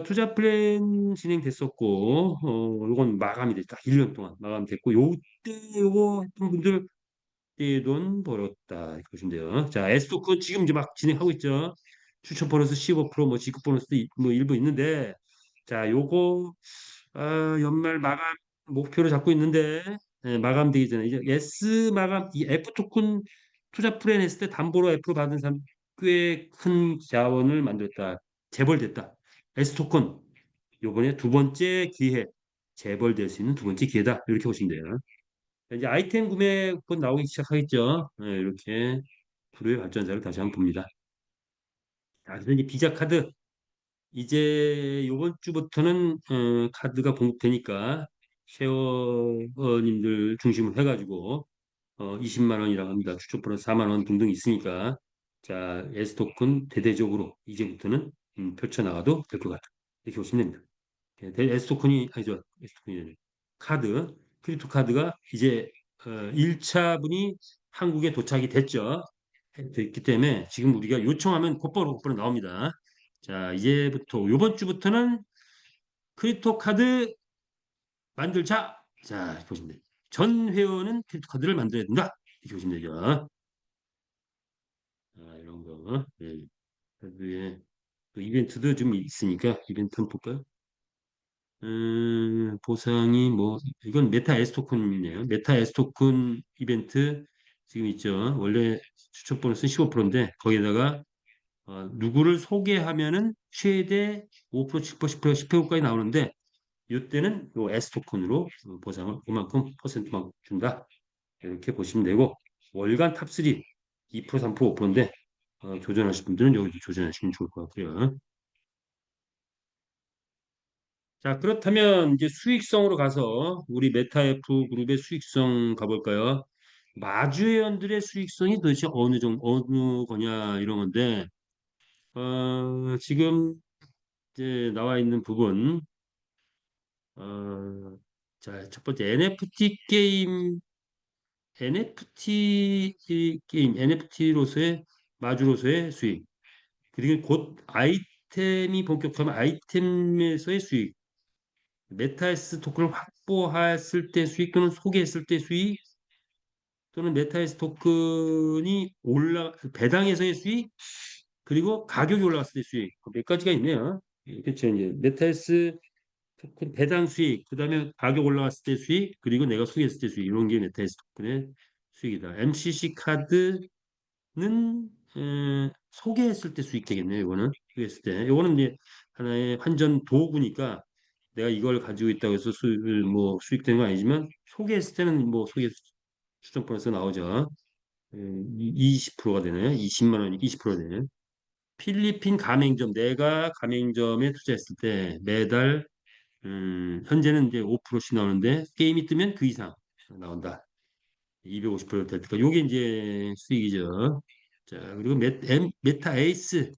투자 플랜 진행됐었고, 요건 마감이 됐다. 1년 동안 마감됐고, 요때 요거 했던 분들 돈 벌었다. 이렇게 보시면 돼요. 자, S토큰 지금 이제 막 진행하고 있죠. 추천 보너스 15%, 뭐 지급 보너스도 뭐 일부 있는데, 자, 요거 연말 마감 목표를 잡고 있는데, 마감되기 전에 이제 S 마감 이 F 토큰 투자 플랜 했을 때 담보로 F로 받은 사람 꽤 큰 자원을 만들었다. 재벌됐다. S 토큰 요번에 두 번째 기회 재벌될 수 있는 두 번째 기회다. 이렇게 보시면 돼요. 이제 아이템 구매 곧 나오기 시작하겠죠. 이렇게 불후의 발전사를 다시 한번 봅니다. 그래서 이제 비자 카드 이제 요번 주부터는 카드가 공급되니까 쉐어님들 중심으로 해가지고 20만 원이라고 합니다. 추적 보너스 4만 원 등등 있으니까 자 S토큰 대대적으로 이제부터는 펼쳐나가도 될 것 같다. 이렇게 보시면 됩니다. S토큰이 아니죠. S토큰이 아니라 카드 크립토 카드가 이제 1차분이 한국에 도착이 됐기 때문에 지금 우리가 요청하면 곧바로 나옵니다. 자, 이제부터 요번 주부터는 크립토 카드 만들자. 자, 보시면 돼요. 전 회원은 크립토 카드를 만들어야 된다. 이렇게 보시면 되죠. 이런 거. 예. 카드에 또 이벤트도 좀 있으니까 이벤트 한번 볼까요? 보상이 뭐 이건 메타 S 토큰이네요. 메타 S 토큰 이벤트 지금 있죠. 원래 추천 보너스 15%인데 거기에다가 누구를 소개하면은 최대 5%, 10%, 10%, 10%까지 나오는데 이때는 요 S 토큰으로 보상을 그만큼 퍼센트만 준다. 이렇게 보시면 되고 월간 탑3 2%, 3%, 5%인데 조전하실 분들은 여기도 조전하시면 좋을 것 같고요. 자, 그렇다면 이제 수익성으로 가서 우리 메타F 그룹의 수익성 가볼까요? 마주회원들의 수익성이 도대체 어느 거냐 이런 건데 지금 이제 나와 있는 부분 자, 첫 번째 NFT로서의 마주로서의 수익 그리고 곧 아이템이 본격화하면 아이템에서의 수익 메타에스 토큰을 확보했을 때 수익 또는 소개했을 때 수익 또는 메타에스 토큰이 배당에서의 수익 그리고 가격이 올라갔을 때 수익 몇 가지가 있네요. 그렇죠. 이제 메타에스 토큰 배당 수익 그다음에 가격 올라갔을 때 수익 그리고 내가 소개했을 때 수익 이런 게 메타에스 토큰의 수익이다. MCC 카드는 소개했을 때 수익 되겠네요. 이거는 소개했을 때 이거는 이제 하나의 환전 도구니까 내가 이걸 가지고 있다고 해서 수익을 뭐 수익되는 건 아니지만 소개했을 때는 뭐 소개 추천 보너스 나오죠. 20%가 되네요. 20만 원이 20%가 되네요. 필리핀 가맹점 내가 가맹점에 투자했을 때 매달 현재는 이제 5%씩 나오는데 게임이 뜨면 그 이상 나온다. 250% 될 때까지 요게 이제 수익이죠. 자, 그리고 메타 에이스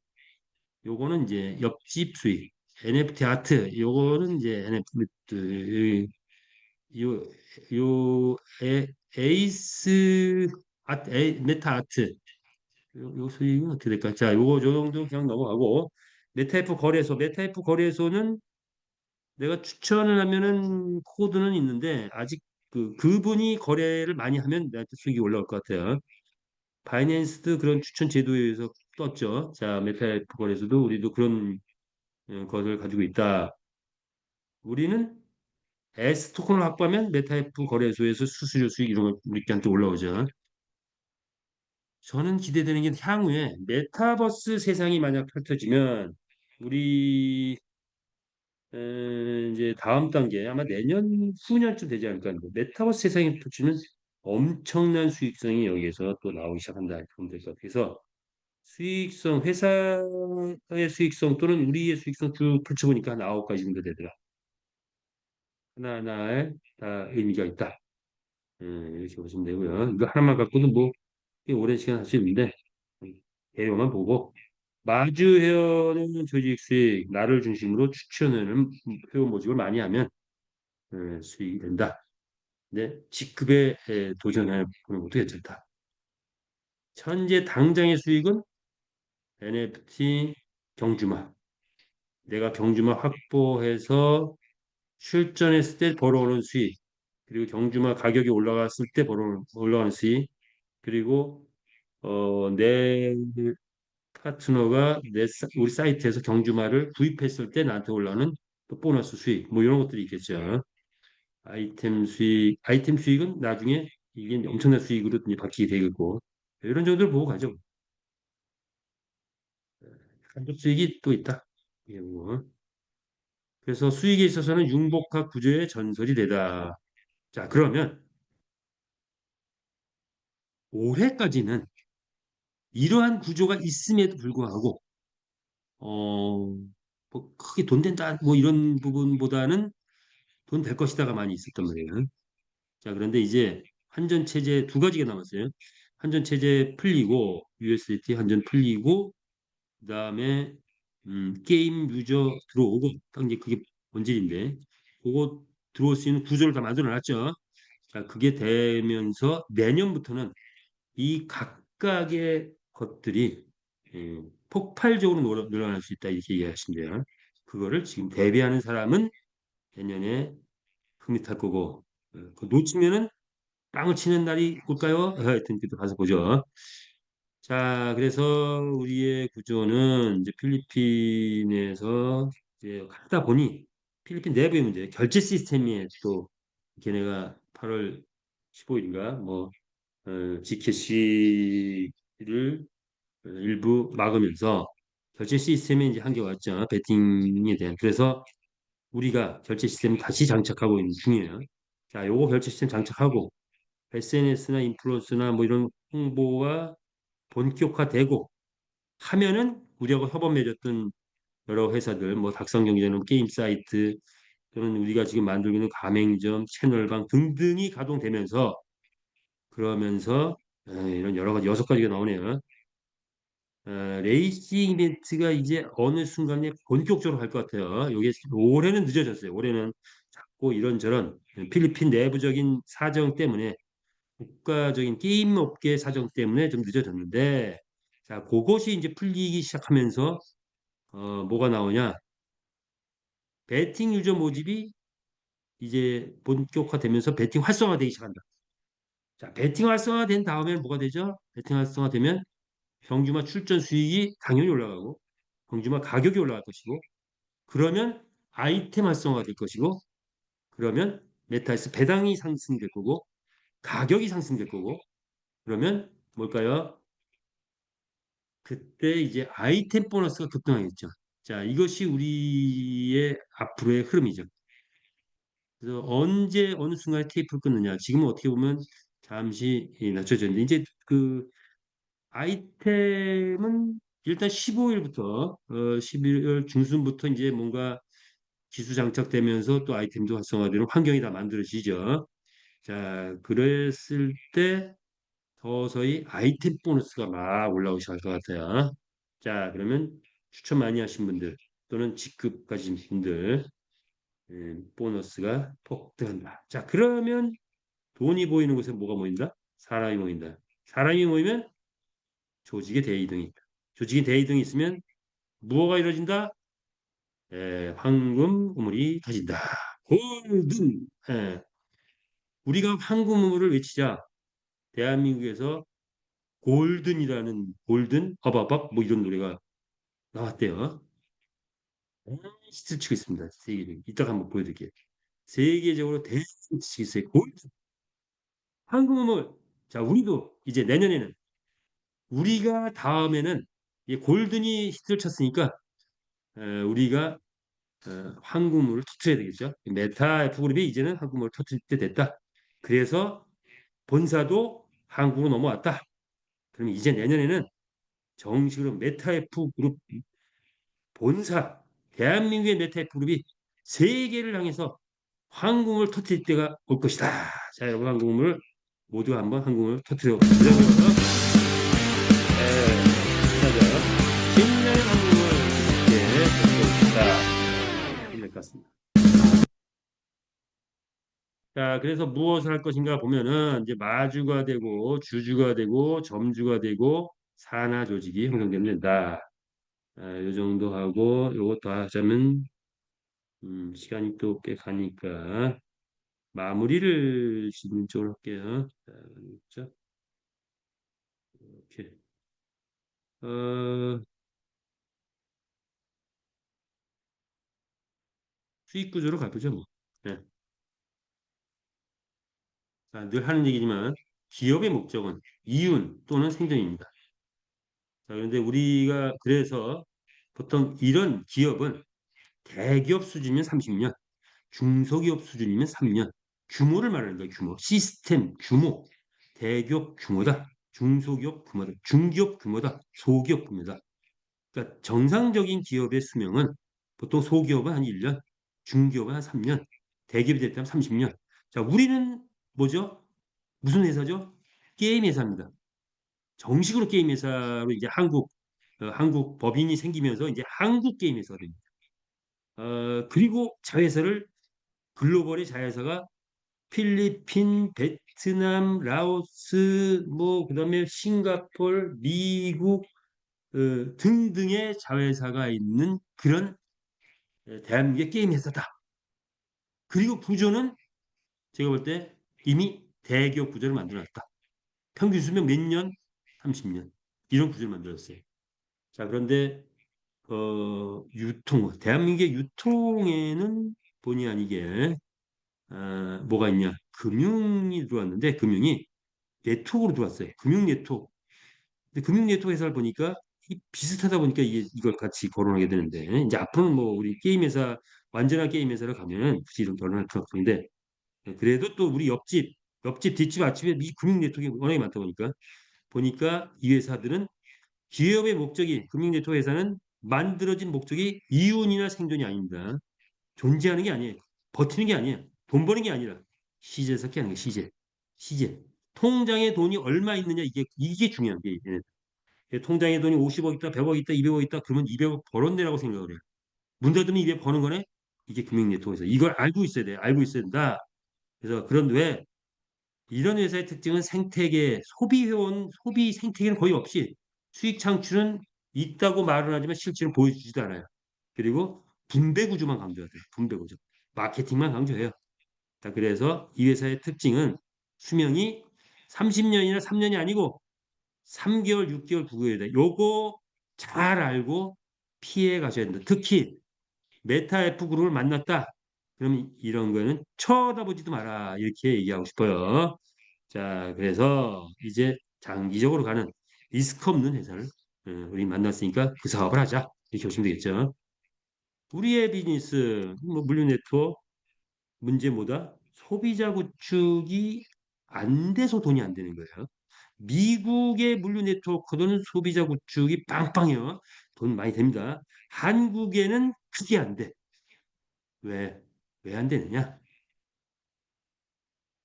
요거는 이제 옆집 수익. NFT 아트 요거는 이제 NFT 요, 에이스 아트, 메타 아트 요 수익은 어떻게 될까? 자, 요거 요 정도 그냥 넘어가고 메타F 거래소는 내가 추천을 하면은 코드는 있는데 아직 그분이 거래를 많이 하면 나한테 수익이 올라올 것 같아요. 바이낸스도 그런 추천 제도에 의해서 떴죠. 자, 메타F 거래소도 우리도 그런 것을 가지고 있다. 우리는 S 토큰을 확보하면 메타F 거래소에서 수수료 수익 이런 거 우리한테 올라오죠. 저는 기대되는 게 향후에 메타버스 세상이 만약 펼쳐지면 우리 이제 다음 단계 아마 내년 후년쯤 되지 않을까 하는데 메타버스 세상이 펼치면 엄청난 수익성이 여기에서 또 나오기 시작한다 이렇게 보면 될 것 같아서 수익성 회사의 수익성 또는 우리의 수익성 쭉 펼쳐보니까 한 9가지 정도 되더라. 하나하나에 다 의미가 있다. 이렇게 보시면 되고요. 이거 하나만 갖고도 뭐 꽤 오랜 시간 할 수 있는데 개요만 보고 마주 회원의 조직 수익 나를 중심으로 추천하는 회원 모집을 많이 하면 수익이 된다. 네, 직급에 도전해 보는 것도 괜찮다. 현재 당장의 수익은 NFT 경주마. 내가 경주마 확보해서 출전했을 때 벌어오는 수익, 그리고 경주마 가격이 올라갔을 때 올라가는 수익, 그리고 내 파트너가 우리 사이트에서 경주마를 구입했을 때 나한테 올라오는 또 보너스 수익, 뭐 이런 것들이 있겠죠. 아이템 수익은 나중에 이게 엄청난 수익으로 이제 바뀌게 되겠고, 이런 정도를 보고 가죠. 간접 수익이 또 있다. 이게 뭐. 그래서 수익에 있어서는 융복합 구조의 전설이 되다. 자, 그러면 올해까지는 이러한 구조가 있음에도 불구하고 뭐 크게 돈 된다 뭐 이런 부분보다는 돈 될 것이다가 많이 있었단 말이에요. 자, 그런데 이제 환전 체제 두 가지가 남았어요. 환전 체제 풀리고 USDT 환전 풀리고 그다음에 게임 유저 들어오고 딱 이제 그게 본질인데 그거 들어올 수 있는 구조를 다 만들어 놨죠. 자, 그게 되면서 내년부터는 이 각각의 것들이 폭발적으로 늘어날 수 있다 이렇게 이해하시면 돼요. 그거를 지금 대비하는 사람은 내년에 흠이 탈 거고 그 놓치면은 빵을 치는 날이 올까요? 하여튼 그때 가서 보죠. 자, 그래서 우리의 구조는 이제 필리핀에서 이제 갔다 보니 필리핀 내부의 문제, 결제 시스템이 또 걔네가 8월 15일인가 뭐 지캐시를 일부 막으면서 결제 시스템에 이제 한계가 왔죠. 베팅에 대한. 그래서 우리가 결제 시스템 다시 장착하고 있는 중이에요. 자, 요거 결제 시스템 장착하고 SNS나 인플루언서나 뭐 이런 홍보가 본격화되고 하면은 우리하고 협업 맺었던 여러 회사들, 뭐 닥성경제는 게임 사이트 또는 우리가 지금 만들고 있는 가맹점, 채널방 등등이 가동되면서 그러면서 이런 여러 가지 6가지가 나오네요. 레이싱 이벤트가 이제 어느 순간에 본격적으로 할 것 같아요. 이게 올해는 늦어졌어요. 올해는 자꾸 이런저런 필리핀 내부적인 사정 때문에 국가적인 게임 업계 사정 때문에 좀 늦어졌는데 자, 그것이 이제 풀리기 시작하면서 뭐가 나오냐? 베팅 유저 모집이 이제 본격화되면서 베팅 활성화되기 시작한다. 자, 베팅 활성화된 다음에 뭐가 되죠? 베팅 활성화되면 경주마 출전 수익이 당연히 올라가고 경주마 가격이 올라갈 것이고 그러면 아이템 활성화가 될 것이고 그러면 메타에서 배당이 상승될 거고 가격이 상승될 거고 그러면 뭘까요? 그때 이제 아이템 보너스가 급등하겠죠. 자, 이것이 우리의 앞으로의 흐름이죠. 그래서 언제 어느 순간에 테이프를 끊느냐. 지금은 어떻게 보면 잠시 낮춰졌는데 이제 그 아이템은 일단 15일부터 11월 중순부터 이제 뭔가 기수 장착되면서 또 아이템도 활성화되는 환경이 다 만들어지죠. 자, 그랬을 때 서서히 아이템 보너스가 막 올라오기 시작할 것 같아요. 자, 그러면 추천 많이 하신 분들 또는 직급 가진 분들 보너스가 폭등한다. 자, 그러면 돈이 보이는 곳에 뭐가 모인다? 사람이 모인다. 사람이 모이면 조직의 대이동이 있다. 조직의 대이동이 있으면 무엇가 이루어진다? 황금 우물이 터진다. 골든. 우리가 황금 우물을 외치자 대한민국에서 골든 허바밥 뭐 이런 노래가 나왔대요. 히트를 치고 있습니다. 세계적으로. 이따가 한번 보여드릴게요. 세계적으로 대히트를 치고 있어요. 골든. 황금 우물. 자, 우리도 이제 내년에는 우리가 다음에는 이 골든이 히트를 쳤으니까 우리가 황금물을 터트려야 되겠죠. 메타 F그룹이 이제는 황금물을 터트릴 때 됐다. 그래서 본사도 한국으로 넘어왔다. 그럼 이제 내년에는 정식으로 메타 F그룹 본사, 대한민국의 메타 F그룹이 세계를 향해서 황금을 터트릴 때가 올 것이다. 자, 여러분 황금을 모두 한번 황금을 터트려 보시죠. 신나는 황금을 이렇게 터트려 봅시다. 힘낼 것 같습니다. 자, 그래서 무엇을 할 것인가 보면은 이제 마주가 되고 주주가 되고 점주가 되고 산하 조직이 형성되면 된다. 요 정도 하고 요거 더 하자면 시간이 또 꽤 가니까 마무리를 짓는 쪽으로 할게요. 자, 그렇죠? 이렇게 어, 수익 구조로 가보죠 뭐. 네. 자, 늘 하는 얘기지만 기업의 목적은 이윤 또는 생존입니다. 자, 그런데 우리가 그래서 보통 이런 기업은 대기업 수준이면 30년, 중소기업 수준이면 3년, 규모를 말하는 거예요. 규모, 시스템 규모, 대기업 규모다, 중소기업 규모다, 중기업 규모다, 소기업 규모다. 그러니까 정상적인 기업의 수명은 보통 소기업은 한 1년, 중기업은 한 3년, 대기업이 됐다면 30년. 자, 우리는 뭐죠? 무슨 회사죠? 게임 회사입니다. 정식으로 게임 회사로 이제 한국 법인이 생기면서 이제 한국 게임 회사가 됩니다. 그리고 자회사를 글로벌의 자회사가 필리핀, 베트남, 라오스, 뭐 그다음에 싱가폴, 미국 등등의 자회사가 있는 그런 대한민국의 게임 회사다. 그리고 구조는 제가 볼 때 이미 대기업 구조를 만들어놨다. 평균 수명 몇 년? 30년. 이런 구조를 만들었어요. 자, 그런데 대한민국의 유통에는 본의 아니게 뭐가 있냐? 금융이 들어왔는데 금융이 네트워크로 들어왔어요. 금융 네트워크. 근데 금융 네트워크 회사를 보니까 비슷하다 보니까 이걸 같이 거론하게 되는데 이제 앞으로는 뭐 우리 게임 회사 완전한 게임 회사를 가면은 굳이 이런 거론할 필요 없는데 그래도 또 우리 옆집 뒷집 앞집에 이 금융 네트워크가 워낙에 많다 보니까 이 회사들은 기업의 목적이 금융 네트워크 회사는 만들어진 목적이 이윤이나 생존이 아닙니다. 존재하는 게 아니에요. 버티는 게 아니에요. 돈 버는 게 아니라 시제 섞기 하는 게 시제. 시제. 통장에 돈이 얼마 있느냐 이게 중요한 게 통장에 돈이 50억 있다, 100억 있다, 200억 있다 그러면 200억 벌었네라고 생각을 해요. 문 닫으면 200 버는 거네. 이게 금융 네트워크에서 이걸 알고 있어야 돼. 알고 있어야 된다. 그래서 그런 왜 이런 회사의 특징은 생태계 소비 생태계는 거의 없이 수익 창출은 있다고 말은 하지만 실제로 보여주지도 않아요. 그리고 분배 구조만 강조해야 돼요. 분배 구조. 마케팅만 강조해요. 자, 그래서 이 회사의 특징은 수명이 30년이나 3년이 아니고 3개월, 6개월, 9개월 돼. 요거 잘 알고 피해 가셔야 된다. 특히 메타 F 그룹을 만났다. 그럼 이런 거는 쳐다보지도 마라. 이렇게 얘기하고 싶어요. 자, 그래서 이제 장기적으로 가는 리스크 없는 회사를 우리 만났으니까 그 사업을 하자. 이렇게 보시면 되겠죠. 우리의 비즈니스, 뭐 물류 네트워크 문제 뭐다? 소비자 구축이 안 돼서 돈이 안 되는 거예요. 미국의 물류 네트워크는 소비자 구축이 빵빵해요. 돈 많이 됩니다. 한국에는 그게 안 돼. 왜? 왜 안 되느냐?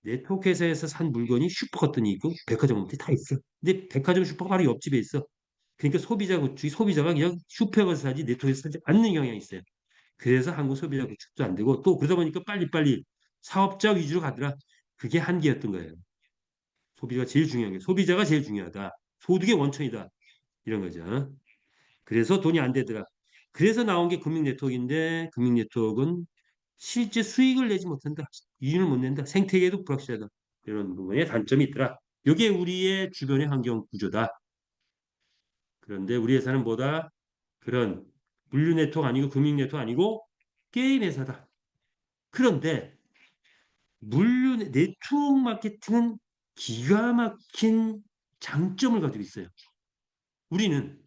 네트워크 회사에서 산 물건이 슈퍼 갔더니 있고 백화점 앞에 다 있어. 근데 백화점 슈퍼가 바로 옆집에 있어. 그러니까 소비자 구축이 소비자가 그냥 슈퍼에 가서 사지 네트워크에서 사지 않는 경향이 있어요. 그래서 한국 소비자 구축도 안 되고 또 그러다 보니까 빨리빨리 사업자 위주로 가더라. 그게 한계였던 거예요. 소비가 제일 중요한 게 소비자가 제일 중요하다. 소득의 원천이다. 이런 거죠. 그래서 돈이 안 되더라. 그래서 나온 게 금융 네트워크인데 금융 네트워크는 실제 수익을 내지 못한다. 이윤을 못 낸다. 생태계도 불확실하다. 이런 부분에 단점이 있더라. 이게 우리의 주변의 환경 구조다. 그런데 우리 회사는 뭐다? 그런 물류 네트워크 아니고 금융 네트워크 아니고 게임 회사다. 그런데 물류 네트워크 마케팅은 기가 막힌 장점을 가지고 있어요. 우리는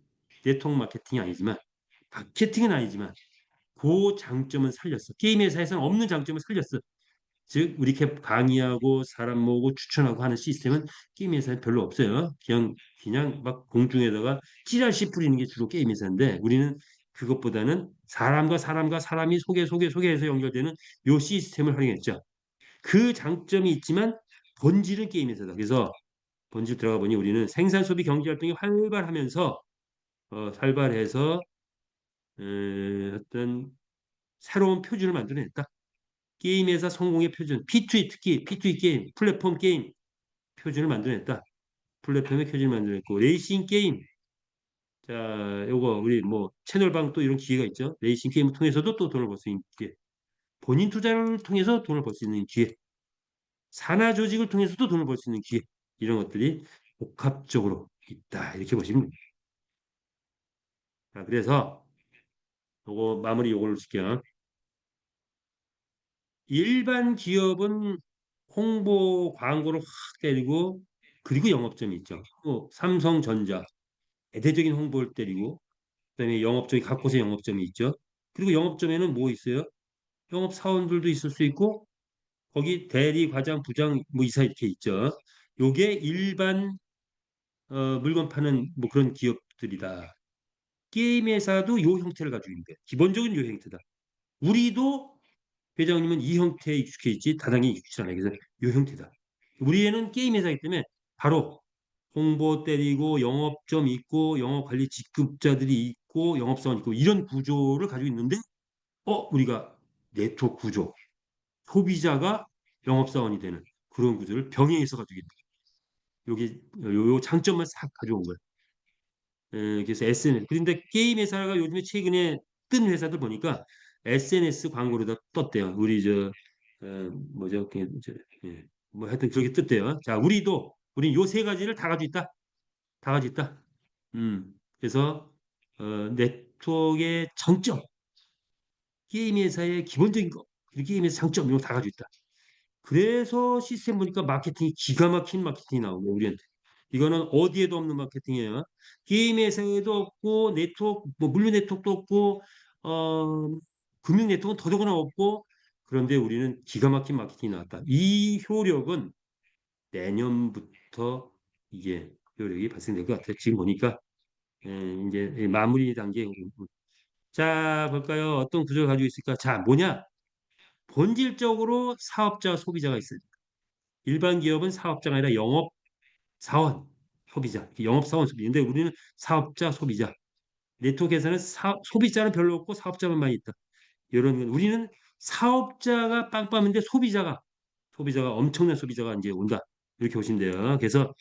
네트워크 마케팅은 아니지만 그 장점은 살렸어. 게임 회사에서는 없는 장점을 살렸어. 즉 우리 이렇게 강의하고 사람 모으고 추천하고 하는 시스템은 게임 회사에 별로 없어요. 그냥 막 공중에다가 찌랄씨 뿌리는 게 주로 게임 회사인데 우리는 그것보다는 사람과 사람이 소개해서 연결되는 요 시스템을 활용했죠. 그 장점이 있지만 본질은 게임 회사다. 그래서 본질 들어가 보니 우리는 생산 소비 경제 활동이 활발해서 어떤 새로운 표준을 만들어냈다. 게임 회사 성공의 표준, P2E 특히 P2E 게임, 플랫폼 게임 표준을 만들어냈다. 플랫폼의 표준을 만들어냈고 레이싱 게임, 자, 요거 우리 뭐 채널방 또 이런 기회가 있죠. 레이싱 게임을 통해서도 또 돈을 벌 수 있는 기회. 본인 투자를 통해서 돈을 벌 수 있는 기회. 산하 조직을 통해서도 돈을 벌 수 있는 기회. 이런 것들이 복합적으로 있다. 이렇게 보시면 됩니다. 자, 그래서 요거 마무리 요걸로 줄게요. 일반 기업은 홍보 광고를 확 때리고 그리고 영업점이 있죠. 또 삼성전자 대대적인 홍보를 때리고 그다음에 영업점이 각 곳에 영업점이 있죠. 그리고 영업점에는 뭐 있어요? 영업 사원들도 있을 수 있고 거기 대리, 과장, 부장, 뭐 이사 이렇게 있죠. 요게 일반 물건 파는 뭐 그런 기업들이다. 게임 회사도 요 형태를 가지고 있는데 기본적인 요 형태다. 우리도 회장님은 이 형태에 익숙해 있지 다당에 익숙치 않아요. 그래서 요 형태다. 우리는 게임 회사이기 때문에 바로 홍보 때리고 영업점 있고 영업관리 직급자들이 있고 영업사원 있고 이런 구조를 가지고 있는데 우리가 네트워크 구조 소비자가 영업사원이 되는 그런 구조를 병행해서 가지고 있다. 요 장점만 싹 가져온 거예요. 그래서 SNS. 그런데 게임 회사가 요즘에 최근에 뜬 회사들 보니까 SNS 광고로 다 떴대요. 우리 뭐죠? 뭐 하여튼 그렇게 떴대요. 자, 우리 요 세 가지를 다 가지고 있다. 다 가지고 있다. 그래서 네트워크의 장점, 게임 회사의 기본적인 거, 그리고 게임 회사 장점 이거 다 가지고 있다. 그래서 시스템 보니까 마케팅이 기가 막힌 마케팅이 나오고 우리한테. 이거는 어디에도 없는 마케팅이에요. 게임 회사에도 없고 네트워크 뭐 물류 네트워크도 없고 어 금융 네트워크는 더더구나 없고 그런데 우리는 기가 막힌 마케팅이 나왔다. 이 효력은 내년부터 이게 효력이 발생될 것 같아요. 지금 보니까 이제 마무리 단계. 자, 볼까요? 어떤 구조를 가지고 있을까? 자, 뭐냐? 본질적으로 사업자와 소비자가 있어요. 일반 기업은 사업자가 아니라 영업사원, 소비자, 영업사원, 소비자. 근데 우리는 사업자, 소비자. 네트워크에서는 소비자는 별로 없고 사업자만 많이 있다. 이런 건 우리는 사업자가 빵빵한데 소비자가 엄청난 소비자가 이제 온다. 이렇게 보시면 돼요. 그래서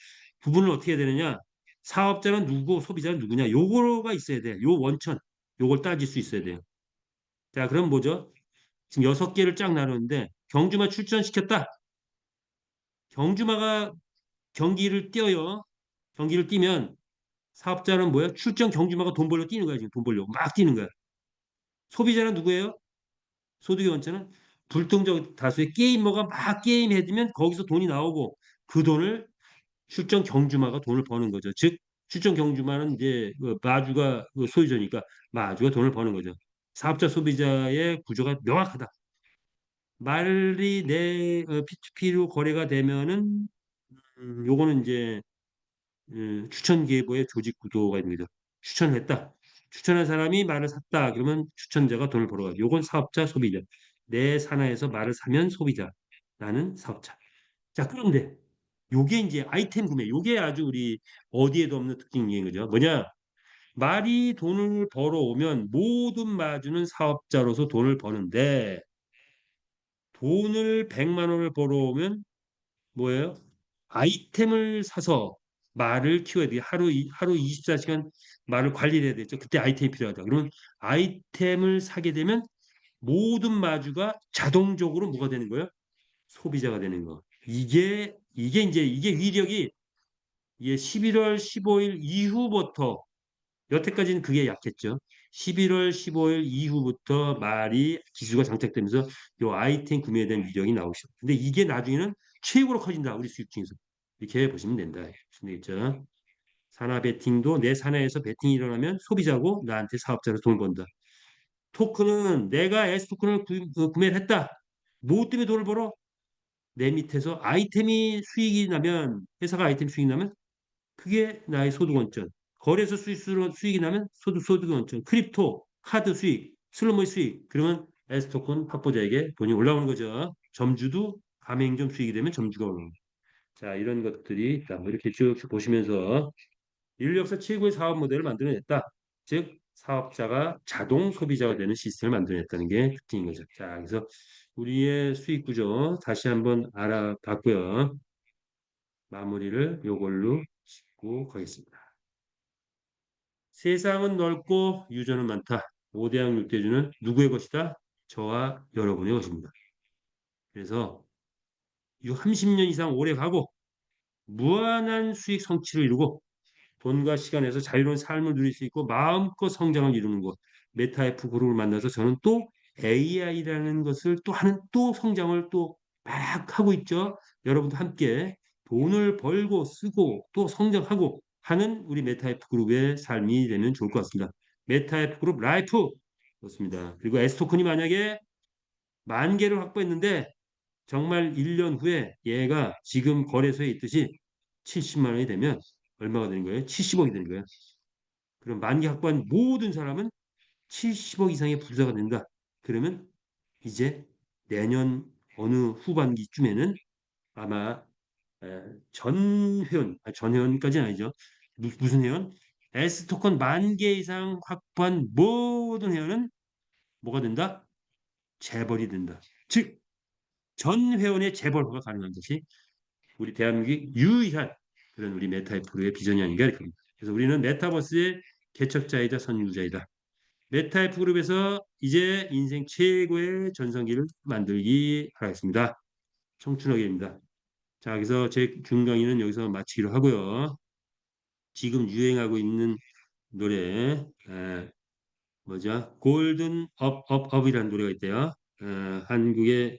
구분을 어떻게 해야 되느냐? 사업자는 누구고 소비자는 누구냐? 요거가 있어야 돼. 요 원천. 요걸 따질 수 있어야 돼요. 자, 그럼 뭐죠? 지금 6개를 쫙 나누는데 경주마 출전시켰다. 경주마가 경기를 뛰어요. 경기를 뛰면 사업자는 뭐야? 출전 경주마가 돈 벌려 뛰는 거야. 지금 돈 벌려고 막 뛰는 거야. 소비자는 누구예요? 소득의 원천은 불특정 다수의 게이머가 막 게임해주면 거기서 돈이 나오고 그 돈을 출전 경주마가 돈을 버는 거죠. 즉 출전 경주마는 이제 그 마주가 그 소유주니까 마주가 돈을 버는 거죠. 사업자 소비자의 구조가 명확하다. 말이 내 P2P로 거래가 되면은 요거는 이제 추천 계보의 조직 구조가 있습니다. 추천을 했다. 추천한 사람이 말을 샀다. 그러면 추천자가 돈을 벌어가지고 요건 사업자 소비자. 내 산하에서 말을 사면 소비자. 나는 사업자. 자, 그런데 요게 이제 아이템 구매. 요게 아주 우리 어디에도 없는 특징인 거죠. 뭐냐? 말이 돈을 벌어오면 모든 마주는 사업자로서 돈을 버는데 돈을 100만 원을 벌어오면 뭐예요? 아이템을 사서 말을 키워야 돼요. 하루 24시간 말을 관리를 해야 되죠. 그때 아이템이 필요하다. 그러면 아이템을 사게 되면 모든 마주가 자동적으로 뭐가 되는 거예요? 소비자가 되는 거. 이게 위력이 이게 11월 15일 이후부터 여태까지는 그게 약했죠. 11월 15일 이후부터 말이 기수가 장착되면서 요 아이템 구매에 대한 위력이 나오기 시작. 근데 이게 나중에는 최고로 커진다. 우리 수익 중에서. 이렇게 보시면 된다. 무슨 되겠죠? 산하 베팅도 내 산하에서 베팅이 일어나면 소비자고 나한테 사업자로 돈을 번다. 토큰은 내가 S 토큰을 구매를 했다. 뭐 때문에 돈을 벌어? 내 밑에서 아이템이 수익이 나면 회사가 아이템 수익이 나면 그게 나의 소득 원점. 거래소 수익이 나면 소득 원점. 크립토, 카드 수익, 슬로모의 수익. 그러면 S 토큰 확보자에게 돈이 올라오는 거죠. 점주도 가맹점 수익이 되면 점주가 올라오는 거죠. 자, 이런 것들이 있다. 뭐 이렇게 쭉 보시면서 인류 역사 최고의 사업 모델을 만들어냈다. 즉 사업자가 자동 소비자가 되는 시스템을 만들어냈다는 게 특징인 거죠. 자, 그래서 우리의 수익 구조 다시 한번 알아봤고요. 마무리를 요걸로 짓고 가겠습니다. 세상은 넓고 유전은 많다. 5대양 6대주는 누구의 것이다? 저와 여러분의 것입니다. 그래서 30년 이상 오래 가고 무한한 수익 성취를 이루고 돈과 시간에서 자유로운 삶을 누릴 수 있고 마음껏 성장을 이루는 것. 메타F 그룹을 만나서 저는 또 AI라는 것을 또 하는 또 성장을 또 막 하고 있죠. 여러분도 함께 돈을 벌고 쓰고 또 성장하고 하는 우리 메타F 그룹의 삶이 되면 좋을 것 같습니다. 메타F 그룹 라이프 좋습니다. 그리고 에스토큰이 만약에 10,000개를 확보했는데 정말 1년 후에 얘가 지금 거래소에 있듯이 70만 원이 되면 얼마가 되는 거예요? 70억이 되는 거예요. 그럼 10,000개 확보한 모든 사람은 70억 이상의 부자가 된다. 그러면 이제 내년 어느 후반기쯤에는 아마 전 회원, 전 회원까지는 아니죠. 무슨 회원? S토큰 10,000개 이상 확보한 모든 회원은 뭐가 된다? 재벌이 된다. 즉, 전 회원의 재벌화가 가능한 것이 우리 대한민국이 유일한 그런 우리 메타애플의 비전이 아닌가 이렇게 봅니다. 그래서 우리는 메타버스의 개척자이자 선구자이다. 메타애플 그룹에서 이제 인생 최고의 전성기를 만들기 바라겠습니다. 청춘하게입니다. 자, 그래서 제 중강의는 여기서 마치기로 하고요. 지금 유행하고 있는 노래 뭐죠? 골든 업이라는 노래가 있대요. 한국의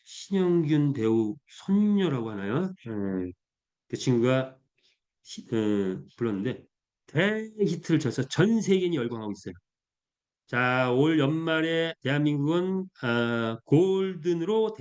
신영균 배우 손녀라고 하나요? 그 친구가 불렀는데 대히트를 쳐서 전 세계인이 열광하고 있어요. 자, 올 연말에 대한민국은 골든으로